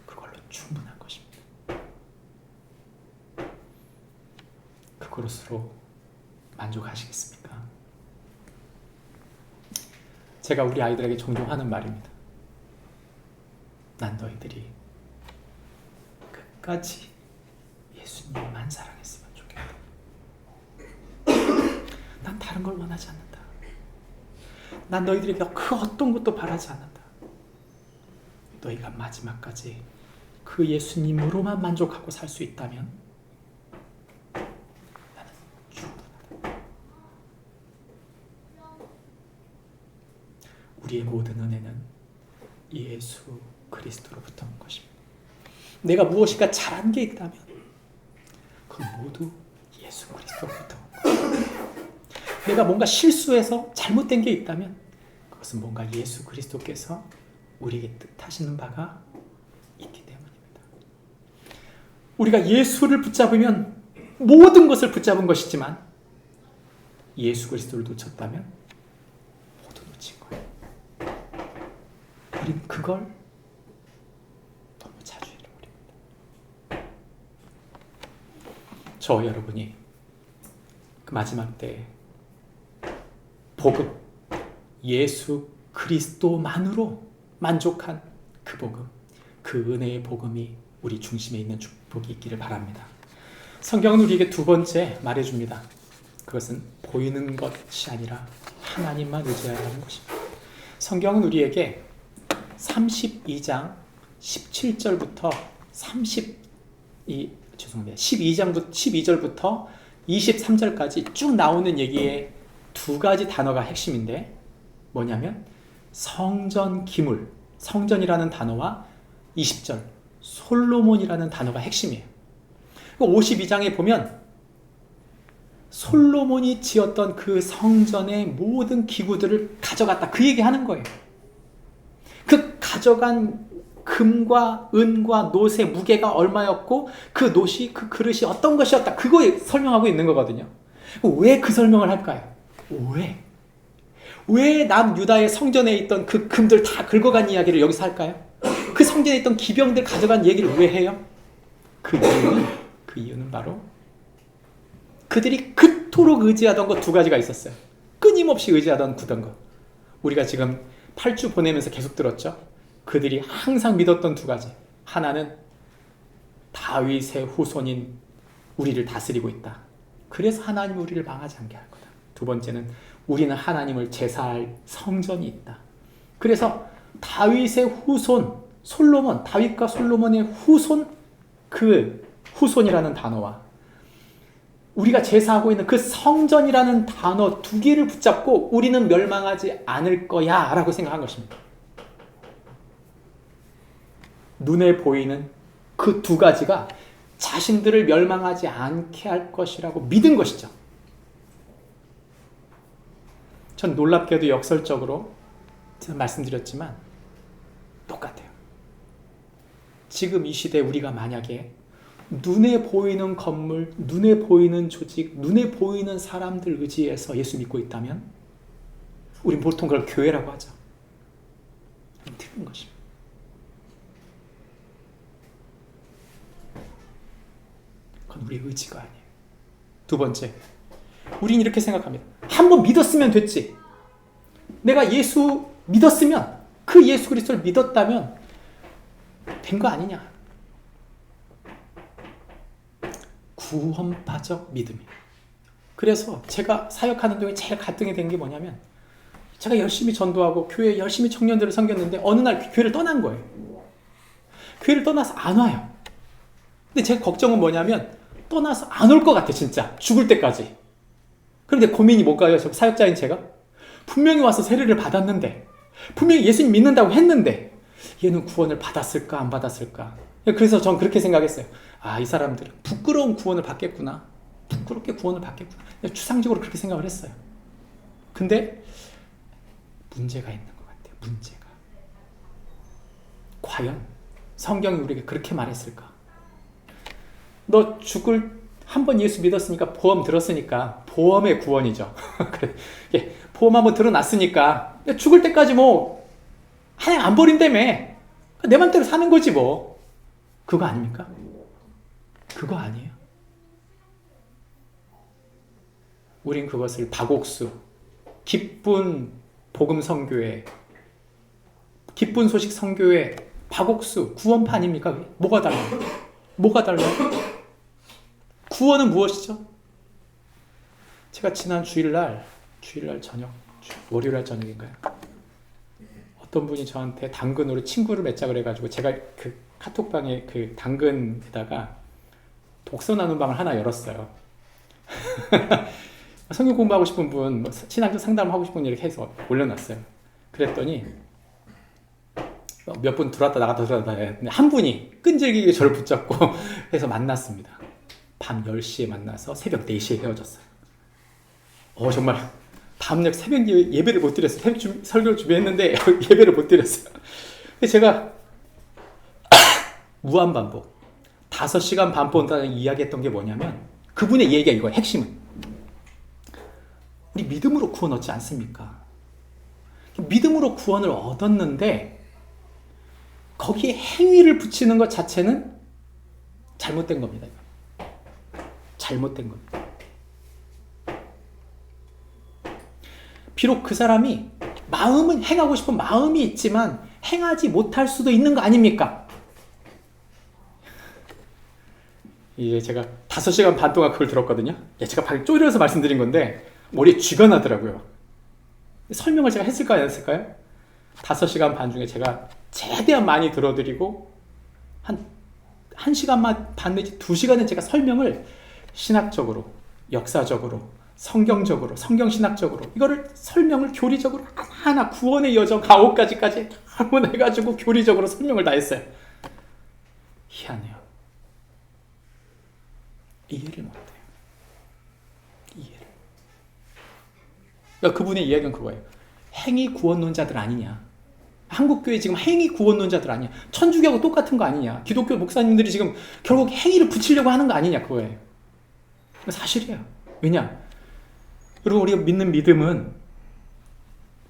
그걸로 충분한 것입니다. 그것으로 만족하시겠습니까? 제가 우리 아이들에게 종종 하는 말입니다. 난 너희들이 끝까지 예수님만 사랑했으면 좋겠다. 난 다른 걸 원하지 않는다. 난 너희들에게 그 어떤 것도 바라지 않는다. 너희가 마지막까지 그 예수님으로만 만족하고 살 수 있다면 나는 충분하다. 우리의 모든 은혜는 예수 그리스도로부터 온 것입니다. 내가 무엇인가 잘한 게 있다면 그 모두 예수 그리스도로부터 온 것입니다. 내가 뭔가 실수해서 잘못된 게 있다면 그것은 뭔가 예수 그리스도께서 우리에게 뜻하시는 바가 있기 때문입니다. 우리가 예수를 붙잡으면 모든 것을 붙잡은 것이지만 예수 그리스도를 놓쳤다면 모두 놓친 거예요. 우린 그걸 너무 자주 잃어버립니다. 저 여러분이 그 마지막 때에 복음, 예수 그리스도만으로 만족한 그 복음, 그 은혜의 복음이 우리 중심에 있는 축복이 있기를 바랍니다. 성경은 우리에게 두 번째 말해줍니다. 그것은 보이는 것이 아니라 하나님만 의지해야 하는 것입니다. 성경은 우리에게 32장 17절부터 12절부터 23절까지 쭉 나오는 얘기에 두 가지 단어가 핵심인데 뭐냐면 성전 기물, 성전이라는 단어와 20절 솔로몬이라는 단어가 핵심이에요. 52장에 보면 솔로몬이 지었던 그 성전의 모든 기구들을 가져갔다 그 얘기하는 거예요. 그 가져간 금과 은과 놋의 무게가 얼마였고 그 놋이 그 그릇이 어떤 것이었다 그거 설명하고 있는 거거든요. 왜 그 설명을 할까요? 왜 남유다의 성전에 있던 그 금들 다 긁어간 이야기를 여기서 할까요? 그 성전에 있던 기병들 가져간 얘기를 왜 해요? 그 이유는 바로 그들이 그토록 의지하던 것 두 가지가 있었어요. 끊임없이 의지하던 것. 우리가 지금 8주 보내면서 계속 들었죠? 그들이 항상 믿었던 두 가지. 하나는 다윗의 후손인 우리를 다스리고 있다. 그래서 하나님 우리를 망하지 않게 할 거다. 두 번째는 우리는 하나님을 제사할 성전이 있다. 그래서 다윗의 후손 솔로몬, 다윗과 솔로몬의 후손 그 후손이라는 단어와 우리가 제사하고 있는 그 성전이라는 단어 두 개를 붙잡고 우리는 멸망하지 않을 거야 라고 생각한 것입니다. 눈에 보이는 그 두 가지가 자신들을 멸망하지 않게 할 것이라고 믿은 것이죠. 전 놀랍게도 역설적으로 제가 말씀드렸지만 똑같아요. 지금 이 시대에 우리가 만약에 눈에 보이는 건물, 눈에 보이는 조직, 눈에 보이는 사람들 의지해서 예수 믿고 있다면 우린 보통 그걸 교회라고 하죠. 틀린 것입니다. 그건 우리의 의지가 아니에요. 두 번째, 우린 이렇게 생각합니다. 한번 믿었으면 됐지. 내가 예수 믿었으면, 그 예수 그리스도를 믿었다면 된 거 아니냐. 구원파적 믿음이에요. 그래서 제가 사역하는 동안 제일 갈등이 된 게 뭐냐면 제가 열심히 전도하고 교회에 열심히 청년들을 섬겼는데 어느 날 교회를 떠난 거예요. 교회를 떠나서 안 와요. 근데 제 걱정은 뭐냐면 떠나서 안 올 것 같아 진짜. 죽을 때까지. 그런데 고민이 뭘까요? 사역자인 제가? 분명히 와서 세례를 받았는데 분명히 예수님 믿는다고 했는데 얘는 구원을 받았을까 안 받았을까? 그래서 전 그렇게 생각했어요. 아, 이 사람들은 부끄러운 구원을 받겠구나. 부끄럽게 구원을 받겠구나. 추상적으로 그렇게 생각을 했어요. 근데 문제가 있는 것 같아요. 문제가. 과연 성경이 우리에게 그렇게 말했을까? 너 한 번 예수 믿었으니까 보험 들었으니까 보험의 구원이죠. 그래. 보험 한번 들어놨으니까 죽을 때까지 뭐 하나님 안 버린다며. 내 맘대로 사는 거지 뭐. 그거 아닙니까? 그거 아니에요. 우린 그것을 박옥수, 기쁜 복음 선교회, 기쁜 소식 선교회, 박옥수, 구원파 아닙니까? 뭐가 달라요? 뭐가 달라요? 구원은 무엇이죠? 제가 지난 주일날 저녁, 월요일날 저녁인가요? 어떤 분이 저한테 당근으로 친구를 맺자 그래가지고 제가 그 카톡방에 그 당근에다가 독서 나눔 방을 하나 열었어요. 성경 공부하고 싶은 분, 신앙적 상담하고 싶은 분 이렇게 해서 올려놨어요. 그랬더니 몇 분 들어왔다 나갔다 했는데 한 분이 끈질기게 저를 붙잡고 해서 만났습니다. 밤 10시에 만나서 새벽 4시에 헤어졌어요. 정말 다음날 새벽 예배를 못 드렸어요. 새벽 설교를 준비했는데 예배를 못 드렸어요. 제가 무한반복 5시간 반 동안 이야기했던 게 뭐냐면 그분의 얘기가 이거예요. 핵심은 우리 믿음으로 구원 얻지 않습니까? 믿음으로 구원을 얻었는데 거기에 행위를 붙이는 것 자체는 잘못된 겁니다. 잘못된 겁니다. 비록 그 사람이 마음은 행하고 싶은 마음이 있지만 행하지 못할 수도 있는 거 아닙니까? 이게 제가 5시간 반 동안 그걸 들었거든요. 제가 방금 쪼려서 말씀드린 건데 머리에 쥐가 나더라고요. 설명을 제가 했을까요? 안 했을까요? 5시간 반 중에 제가 최대한 많이 들어드리고 한 1시간 반 내지 2시간은 제가 설명을 신학적으로, 역사적으로, 성경적으로, 성경신학적으로 이거를 설명을 교리적으로 하나하나 구원의 여정 가오까지까지 한번 해가지고 교리적으로 설명을 다 했어요. 희한해요. 이해를 못해요. 이해를. 그러니까 그분의 이야기는 그거예요. 행위 구원론자들 아니냐. 한국교회 지금 행위 구원론자들 아니냐. 천주교하고 똑같은 거 아니냐. 기독교 목사님들이 지금 결국 행위를 붙이려고 하는 거 아니냐. 그거예요. 사실이에요. 왜냐? 여러분 우리가 믿는 믿음은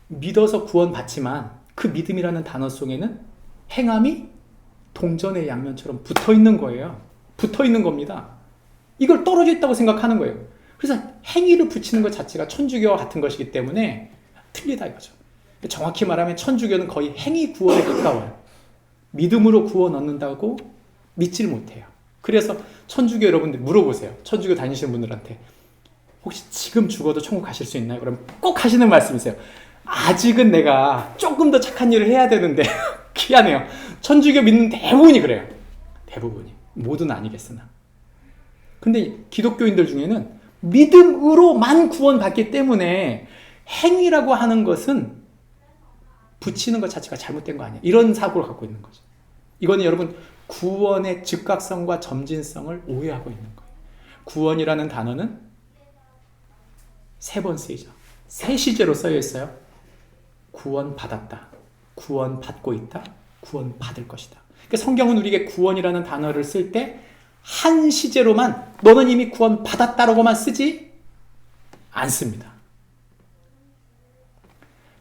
믿어서 구원받지만 그 믿음이라는 단어 속에는 행함이 동전의 양면처럼 붙어있는 거예요. 붙어있는 겁니다. 이걸 떨어져 있다고 생각하는 거예요. 그래서 행위를 붙이는 것 자체가 천주교와 같은 것이기 때문에 틀리다 이거죠. 정확히 말하면 천주교는 거의 행위 구원에 가까워요. 믿음으로 구원 얻는다고 믿지를 못해요. 그래서 천주교 여러분들 물어보세요. 천주교 다니시는 분들한테 혹시 지금 죽어도 천국 가실 수 있나요? 그럼 꼭 하시는 말씀이세요. 아직은 내가 조금 더 착한 일을 해야 되는데 희한해요. 천주교 믿는 대부분이 그래요. 대부분이. 모두는 아니겠으나. 근데 기독교인들 중에는 믿음으로만 구원받기 때문에 행위라고 하는 것은 붙이는 것 자체가 잘못된 거 아니야. 이런 사고를 갖고 있는 거죠. 이거는 여러분 구원의 즉각성과 점진성을 오해하고 있는 거예요. 구원이라는 단어는 3번 쓰이죠. 3시제로 쓰여 있어요. 구원받았다. 구원받고 있다. 구원받을 것이다. 그러니까 성경은 우리에게 구원이라는 단어를 쓸 때 한 시제로만 너는 이미 구원받았다라고만 쓰지 않습니다.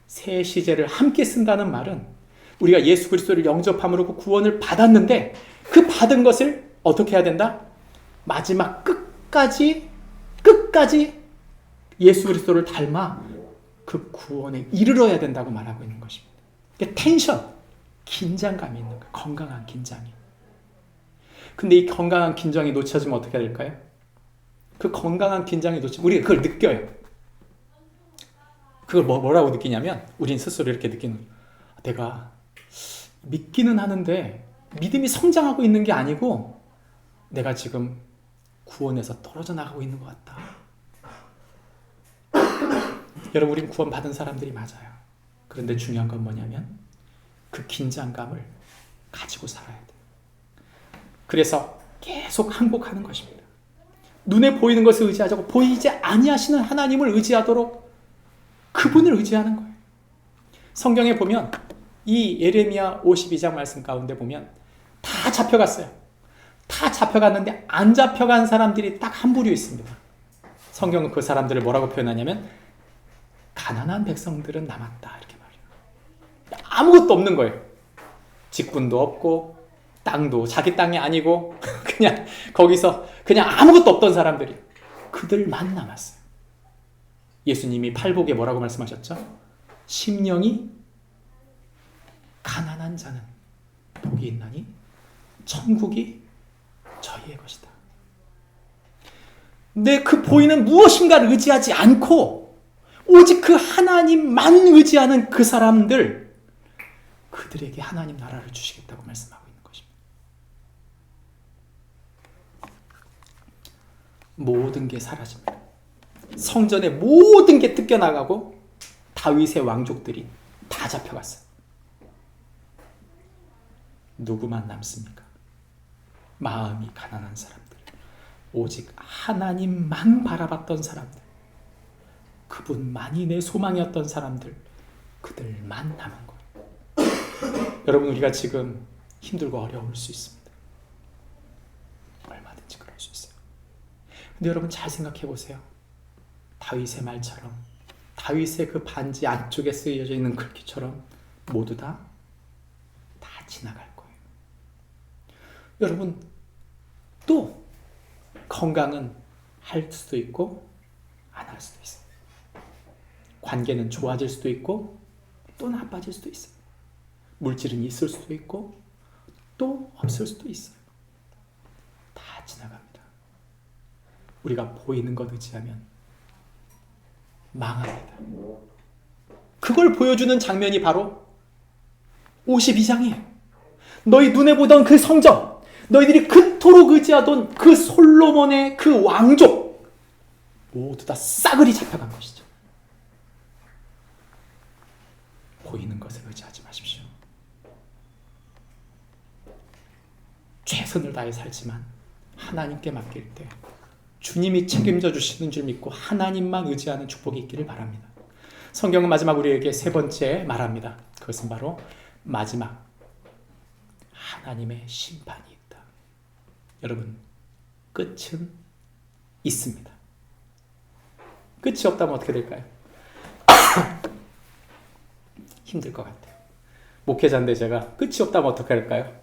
3시제를 함께 쓴다는 말은 우리가 예수 그리스도를 영접함으로 구원을 받았는데 그 받은 것을 어떻게 해야 된다? 마지막 끝까지 예수 그리스도를 닮아 그 구원에 이르러야 된다고 말하고 있는 것입니다. 그러니까 텐션, 긴장감이 있는 거예요. 건강한 긴장이. 근데 이 건강한 긴장이 놓쳐지면 어떻게 될까요? 그 건강한 긴장이 놓치면 우리가 그걸 느껴요. 그걸 뭐라고 느끼냐면 우린 스스로 이렇게 느끼는 거예요. 내가 믿기는 하는데 믿음이 성장하고 있는 게 아니고 내가 지금 구원에서 떨어져 나가고 있는 것 같다. 여러분 우린 구원받은 사람들이 맞아요. 그런데 중요한 건 뭐냐면 그 긴장감을 가지고 살아야 돼요. 그래서 계속 항복하는 것입니다. 눈에 보이는 것을 의지하자고 보이지 아니하시는 하나님을 의지하도록 그분을 의지하는 거예요. 성경에 보면 이 예레미야 52장 말씀 가운데 보면 다 잡혀갔어요. 다 잡혀갔는데 안 잡혀간 사람들이 딱 한 부류 있습니다. 성경은 그 사람들을 뭐라고 표현하냐면 가난한 백성들은 남았다 이렇게 말해요. 아무것도 없는 거예요. 직분도 없고 땅도 자기 땅이 아니고 그냥 거기서 그냥 아무것도 없던 사람들이 그들만 남았어요. 예수님이 팔복에 뭐라고 말씀하셨죠? 심령이 가난한 자는 복이 있나니 천국이 저희의 것이다. 내 그 보이는 무엇인가를 의지하지 않고 오직 그 하나님만 의지하는 그 사람들, 그들에게 하나님 나라를 주시겠다고 말씀하고 있는 것입니다. 모든 게 사라집니다. 성전의 모든 게 뜯겨나가고 다윗의 왕족들이 다 잡혀갔어요. 누구만 남습니까? 마음이 가난한 사람들, 오직 하나님만 바라봤던 사람들, 그분만이 내 소망이었던 사람들, 그들만 남은 거예요. 여러분, 우리가 지금 힘들고 어려울 수 있습니다. 얼마든지 그럴 수 있어요. 근데 여러분 잘 생각해 보세요. 다윗의 말처럼, 다윗의 그 반지 안쪽에 쓰여져 있는 글귀처럼 모두 다 지나갈 거예요. 여러분, 또 건강은 할 수도 있고 안 할 수도 있어요. 관계는 좋아질 수도 있고 또 나빠질 수도 있어요. 물질은 있을 수도 있고 또 없을 수도 있어요. 다 지나갑니다. 우리가 보이는 것 의지하면 망합니다. 그걸 보여주는 장면이 바로 52장이에요. 너희 눈에 보던 그 성전, 너희들이 그토록 의지하던 그 솔로몬의 그 왕족, 모두 다 싸그리 잡혀간 것이죠. 보이는 것을 의지하지 마십시오. 최선을 다해 살지만 하나님께 맡길 때 주님이 책임져 주시는 줄 믿고 하나님만 의지하는 축복이 있기를 바랍니다. 성경은 마지막 우리에게 세 번째 말합니다. 그것은 바로 마지막 하나님의 심판이 있다. 여러분, 끝은 있습니다. 끝이 없다면 어떻게 될까요? 힘들 것 같아요. 목회자인데 제가 끝이 없다면 어떻게 할까요?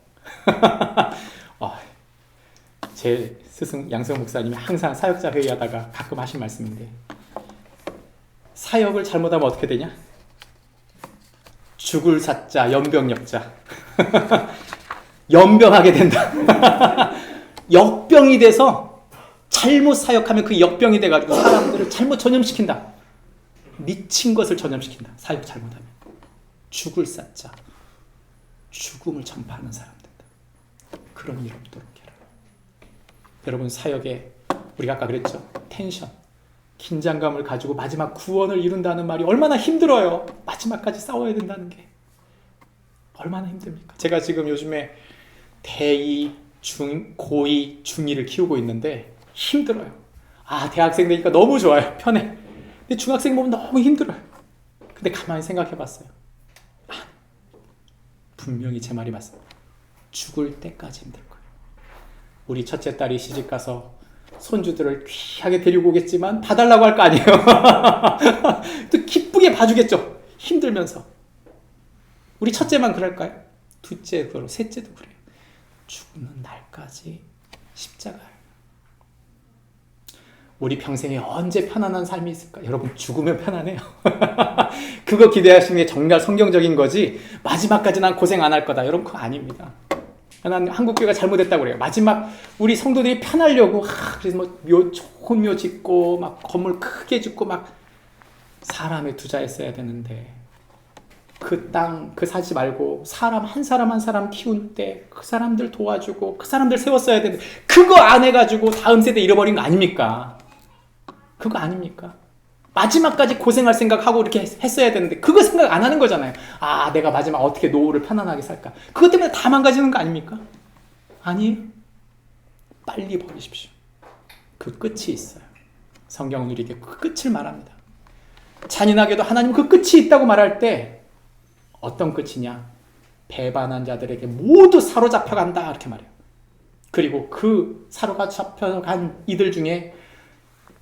제 스승 양성 목사님이 항상 사역자 회의하다가 가끔 하신 말씀인데, 사역을 잘못하면 어떻게 되냐? 죽을 사자 연병역자. 연병하게 된다. 역병이 돼서 잘못 사역하면 그 역병이 돼가지고 사람들을 잘못 전염시킨다. 미친 것을 전염시킨다. 사역 잘못하면. 죽을 사자, 죽음을 전파하는 사람 된다. 그런 일 없도록 해라. 여러분, 사역에 우리가 아까 그랬죠. 텐션, 긴장감을 가지고 마지막 구원을 이룬다는 말이 얼마나 힘들어요. 마지막까지 싸워야 된다는 게 얼마나 힘듭니까? 제가 지금 요즘에 대2, 고2, 중2를 키우고 있는데 힘들어요. 대학생 되니까 너무 좋아요. 편해. 근데 중학생 보면 너무 힘들어요. 근데 가만히 생각해 봤어요. 분명히 제 말이 맞습니다. 죽을 때까지 힘들 거예요. 우리 첫째 딸이 시집가서 손주들을 귀하게 데리고 오겠지만 봐달라고 할 거 아니에요. 또 기쁘게 봐주겠죠. 힘들면서. 우리 첫째만 그럴까요? 둘째 그러고 셋째도 그래요. 죽는 날까지 십자가예요. 우리 평생에 언제 편안한 삶이 있을까? 여러분, 죽으면 편안해요. 그거 기대하시는 게 정말 성경적인 거지, 마지막까지 난 고생 안 할 거다, 여러분, 그거 아닙니다. 난 한국교회가 잘못했다고 그래요. 마지막 우리 성도들이 편하려고 그래서 좋은 묘 짓고 막 건물 크게 짓고 막 사람에 투자했어야 되는데, 그 땅, 그 사지 말고 사람 한 사람 한 사람 키운 때 그 사람들 도와주고 그 사람들 세웠어야 되는데, 그거 안 해가지고 다음 세대 잃어버린 거 아닙니까? 그거 아닙니까? 마지막까지 고생할 생각하고 이렇게 했어야 되는데 그거 생각 안 하는 거잖아요. 내가 마지막 어떻게 노후를 편안하게 살까? 그것 때문에 다 망가지는 거 아닙니까? 아니에요. 빨리 버리십시오. 그 끝이 있어요. 성경은 우리에게 그 끝을 말합니다. 잔인하게도 하나님 그 끝이 있다고 말할 때 어떤 끝이냐? 배반한 자들에게 모두 사로잡혀간다, 이렇게 말해요. 그리고 그 사로잡혀간 이들 중에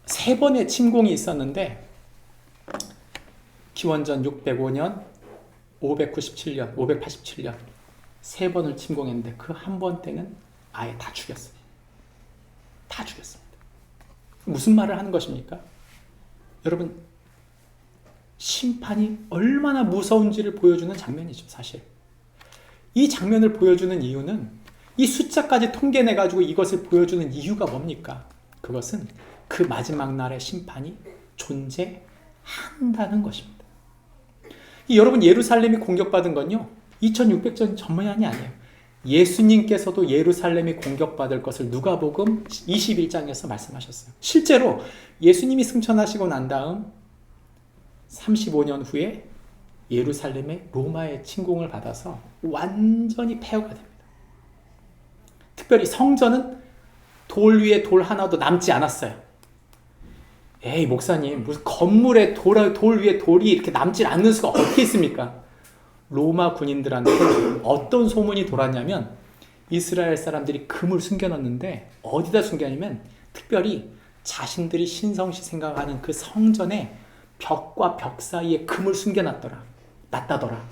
3번의 침공이 있었는데, 기원전 605년, 597년, 587년 3번을 침공했는데 그 한 번 때는 아예 다 죽였어요. 다 죽였습니다. 무슨 말을 하는 것입니까? 여러분, 심판이 얼마나 무서운지를 보여주는 장면이죠, 사실. 이 장면을 보여주는 이유는 이 숫자까지 통계내가지고 이것을 보여주는 이유가 뭡니까? 그것은 그 마지막 날의 심판이 존재한다는 것입니다. 여러분, 예루살렘이 공격받은 건요, 2600년 전만이 아니에요. 예수님께서도 예루살렘이 공격받을 것을 누가복음 21장에서 말씀하셨어요. 실제로 예수님이 승천하시고 난 다음 35년 후에 예루살렘의 로마의 침공을 받아서 완전히 폐허가 됩니다. 특별히 성전은 돌 위에 돌 하나도 남지 않았어요. 에이, 목사님, 무슨 건물에 돌 위에 돌이 이렇게 남지 않는 수가 어떻게 있습니까? 로마 군인들한테 어떤 소문이 돌았냐면 이스라엘 사람들이 금을 숨겨놨는데 어디다 숨겼냐면 특별히 자신들이 신성시 생각하는 그 성전의 벽과 벽 사이에 금을 놨다더라.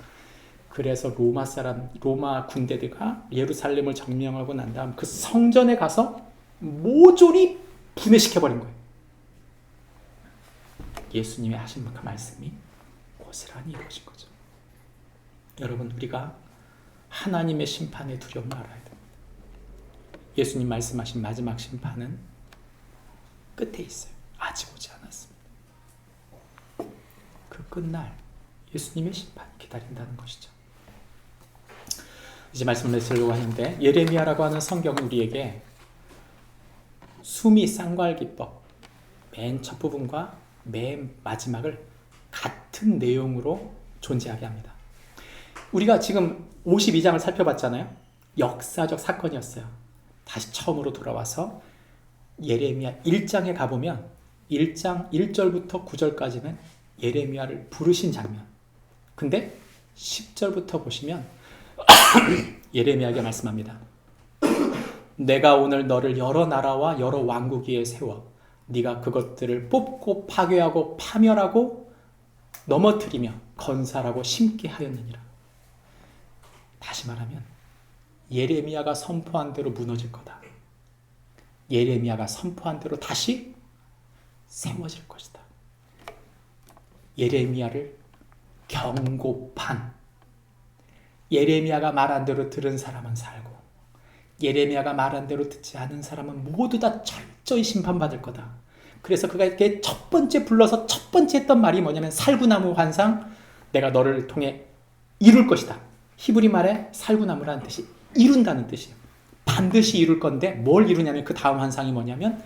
그래서 로마 군대들가 예루살렘을 점령하고 난 다음 그 성전에 가서 모조리 분해시켜버린 거예요. 예수님의 하신 그 말씀이 고스란히 이루어진 거죠. 여러분, 우리가 하나님의 심판에 두려움을 알아야 됩니다. 예수님 말씀하신 마지막 심판은 끝에 있어요. 아직 오지 않았습니다. 그 끝날 예수님의 심판이 기다린다는 것이죠. 이제 말씀을 맺으려고 하는데 예레미야라고 하는 성경은 우리에게 수미 쌍괄기법 맨 첫 부분과 맨 마지막을 같은 내용으로 존재하게 합니다. 우리가 지금 52장을 살펴봤잖아요. 역사적 사건이었어요. 다시 처음으로 돌아와서 예레미야 1장에 가보면 1장 1절부터 9절까지는 예레미야를 부르신 장면. 근데 10절부터 보시면 예레미야가 말씀합니다. 내가 오늘 너를 여러 나라와 여러 왕국 위에 세워 네가 그것들을 뽑고 파괴하고 파멸하고 넘어뜨리며 건설하고 심게 하였느니라. 다시 말하면 예레미야가 선포한 대로 무너질 거다. 예레미야가 선포한 대로 다시 세워질 것이다. 예레미야를 경고판. 예레미야가 말한 대로 들은 사람은 살고 예레미야가 말한 대로 듣지 않은 사람은 모두 다 철저히 심판받을 거다. 그래서 그가 이렇게 첫 번째 불러서 첫 번째 했던 말이 뭐냐면 살구나무 환상, 내가 너를 통해 이룰 것이다. 히브리 말에 살구나무라는 뜻이 이룬다는 뜻이에요. 반드시 이룰 건데 뭘 이루냐면 그 다음 환상이 뭐냐면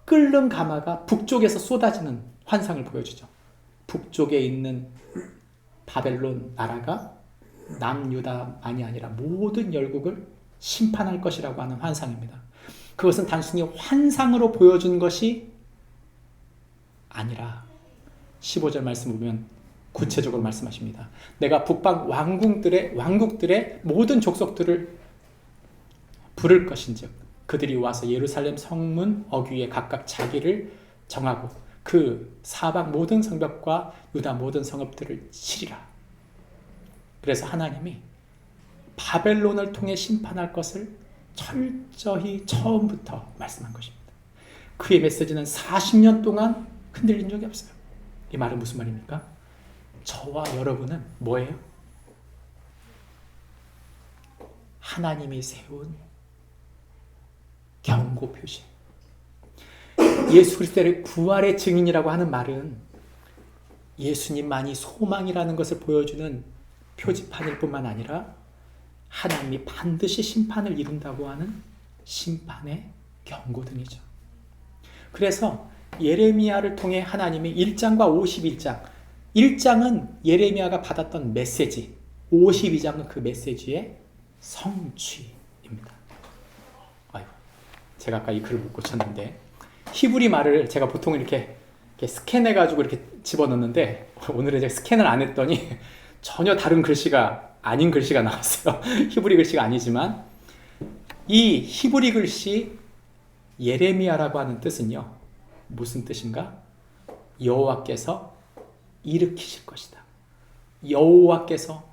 끓는 가마가 북쪽에서 쏟아지는 환상을 보여주죠. 북쪽에 있는 바벨론 나라가 남유다만이 아니라 모든 열국을 심판할 것이라고 하는 환상입니다. 그것은 단순히 환상으로 보여준 것이 아니라 15절 말씀 보면 구체적으로 말씀하십니다. 내가 북방 왕국들의 모든 족속들을 부를 것인즉 그들이 와서 예루살렘 성문 어귀에 각각 자기를 정하고 그 사방 모든 성벽과 유다 모든 성읍들을 치리라. 그래서 하나님이 바벨론을 통해 심판할 것을 철저히 처음부터 말씀한 것입니다. 그의 메시지는 40년 동안 흔들린 적이 없어요. 이 말은 무슨 말입니까? 저와 여러분은 뭐예요? 하나님이 세운 경고 표시. 예수 그리스도의 부활의 증인이라고 하는 말은 예수님만이 소망이라는 것을 보여주는 표지판일 뿐만 아니라 하나님이 반드시 심판을 이룬다고 하는 심판의 경고등이죠. 그래서 예레미야를 통해 하나님이 1장과 51장 1장은 예레미야가 받았던 메시지, 52장은 그 메시지의 성취입니다. 아이고, 제가 아까 이 글을 못 고쳤는데 히브리 말을 제가 보통 이렇게 스캔해가지고 이렇게 집어넣는데 오늘은 제가 스캔을 안 했더니 전혀 다른 글씨가 아닌 글씨가 나왔어요. 히브리 글씨가 아니지만 이 히브리 글씨 예레미야라고 하는 뜻은요. 무슨 뜻인가? 여호와께서 일으키실 것이다. 여호와께서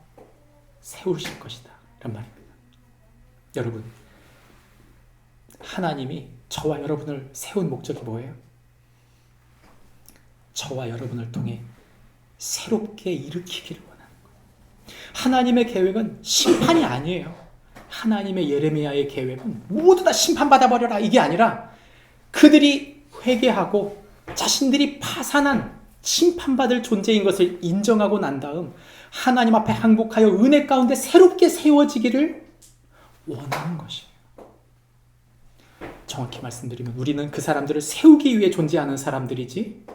세우실 것이다. 이런 말입니다. 여러분, 하나님이 저와 여러분을 세운 목적이 뭐예요? 저와 여러분을 통해 새롭게 일으키기를 원하는 거예요. 하나님의 계획은 심판이 아니에요. 하나님의 예레미야의 계획은 모두 다 심판받아버려라 이게 아니라 그들이 회개하고 자신들이 파산한 심판받을 존재인 것을 인정하고 난 다음 하나님 앞에 항복하여 은혜 가운데 새롭게 세워지기를 원하는 것이에요. 정확히 말씀드리면 우리는 그 사람들을 세우기 위해 존재하는 사람들이지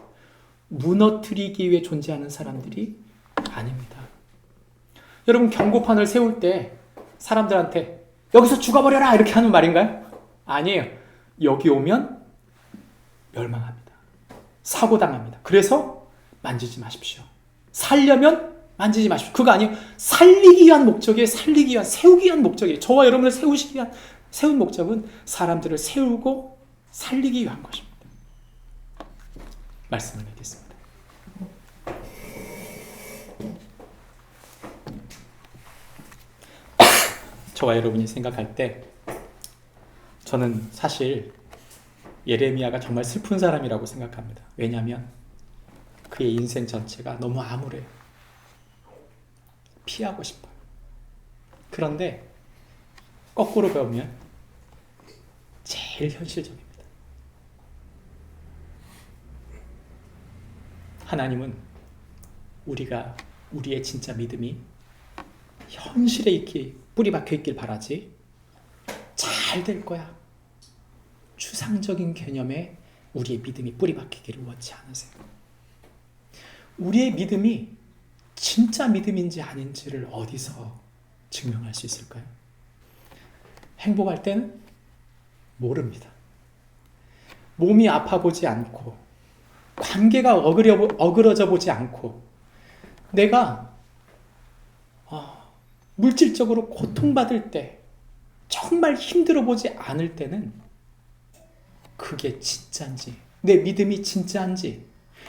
무너뜨리기 위해 존재하는 사람들이 아닙니다. 여러분 경고판을 세울 때 사람들한테 여기서 죽어버려라 이렇게 하는 말인가요? 아니에요. 여기 오면 멸망합니다. 사고당합니다. 그래서 만지지 마십시오. 살려면 만지지 마십시오. 그거 아니에요. 살리기 위한 목적이에요. 살리기 위한, 세우기 위한 목적이에요. 저와 여러분을 세우시기 위한 세운 목적은 사람들을 세우고 살리기 위한 것입니다. 말씀을 맺겠습니다. 저와 여러분이 생각할 때 저는 사실 예레미야가 정말 슬픈 사람이라고 생각합니다. 왜냐하면 그의 인생 전체가 너무 암울해요. 피하고 싶어요. 그런데 거꾸로 보면 제일 현실적입니다. 하나님은 우리의 진짜 믿음이 현실에 있기 뿌리 박혀 있길 바라지 잘 될 거야. 추상적인 개념에 우리의 믿음이 뿌리 박히기를 원치 않으세요. 우리의 믿음이 진짜 믿음인지 아닌지를 어디서 증명할 수 있을까요? 행복할 때는 모릅니다. 몸이 아파 보지 않고 관계가 어그러져 보지 않고 내가 물질적으로 고통받을 때 정말 힘들어 보지 않을 때는 그게 진짜인지 내 믿음이 진짜인지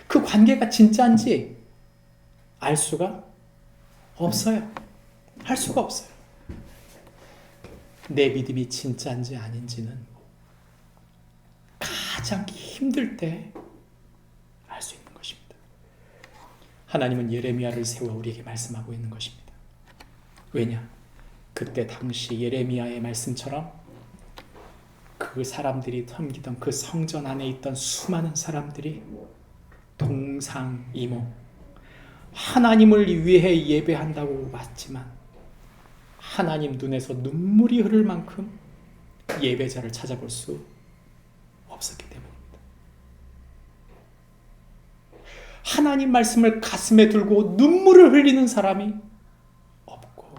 그 관계가 진짜인지 알 수가 없어요. 할 수가 없어요. 내 믿음이 진짜인지 아닌지는 가장 힘들 때 알 수 있는 것입니다. 하나님은 예레미야를 세워 우리에게 말씀하고 있는 것입니다. 왜냐? 그때 당시 예레미야의 말씀처럼 그 사람들이 섬기던 그 성전 안에 있던 수많은 사람들이 동상이모 하나님을 위해 예배한다고 왔지만 하나님 눈에서 눈물이 흐를 만큼 예배자를 찾아볼 수 없었기 때문입니다. 하나님 말씀을 가슴에 들고 눈물을 흘리는 사람이 없고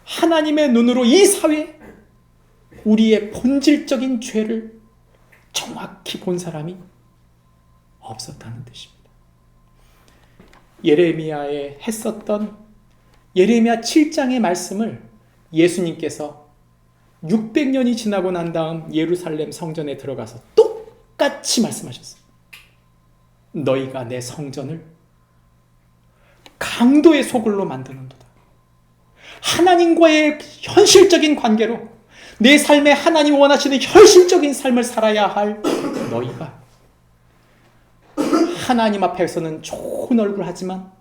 하나님의 눈으로 이 사회 우리의 본질적인 죄를 정확히 본 사람이 없었다는 뜻입니다. 예레미야에 했었던 예레미야 7장의 말씀을 예수님께서 600년이 지나고 난 다음 예루살렘 성전에 들어가서 똑같이 말씀하셨어요. 너희가 내 성전을 강도의 소굴로 만드는도다. 하나님과의 현실적인 관계로 내 삶에 하나님 원하시는 현실적인 삶을 살아야 할 너희가 하나님 앞에서는 좋은 얼굴 하지만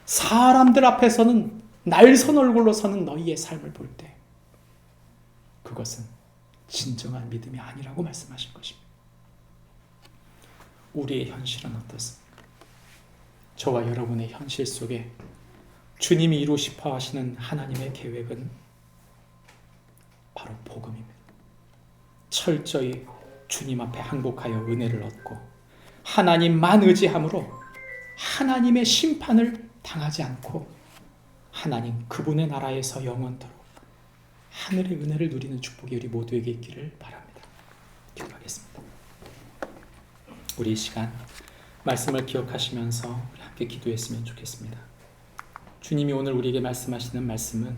사람들 앞에서는 날선 얼굴로 서는 너희의 삶을 볼 때 그것은 진정한 믿음이 아니라고 말씀하신 것입니다. 우리의 현실은 어떻습니까? 저와 여러분의 현실 속에 주님이 이루고 싶어 하시는 하나님의 계획은 바로 복음입니다. 철저히 주님 앞에 항복하여 은혜를 얻고 하나님만 의지함으로 하나님의 심판을 당하지 않고 하나님 그분의 나라에서 영원토록 하늘의 은혜를 누리는 축복이 우리 모두에게 있기를 바랍니다. 기도하겠습니다. 우리 이 시간 말씀을 기억하시면서 우리 함께 기도했으면 좋겠습니다. 주님이 오늘 우리에게 말씀하시는 말씀은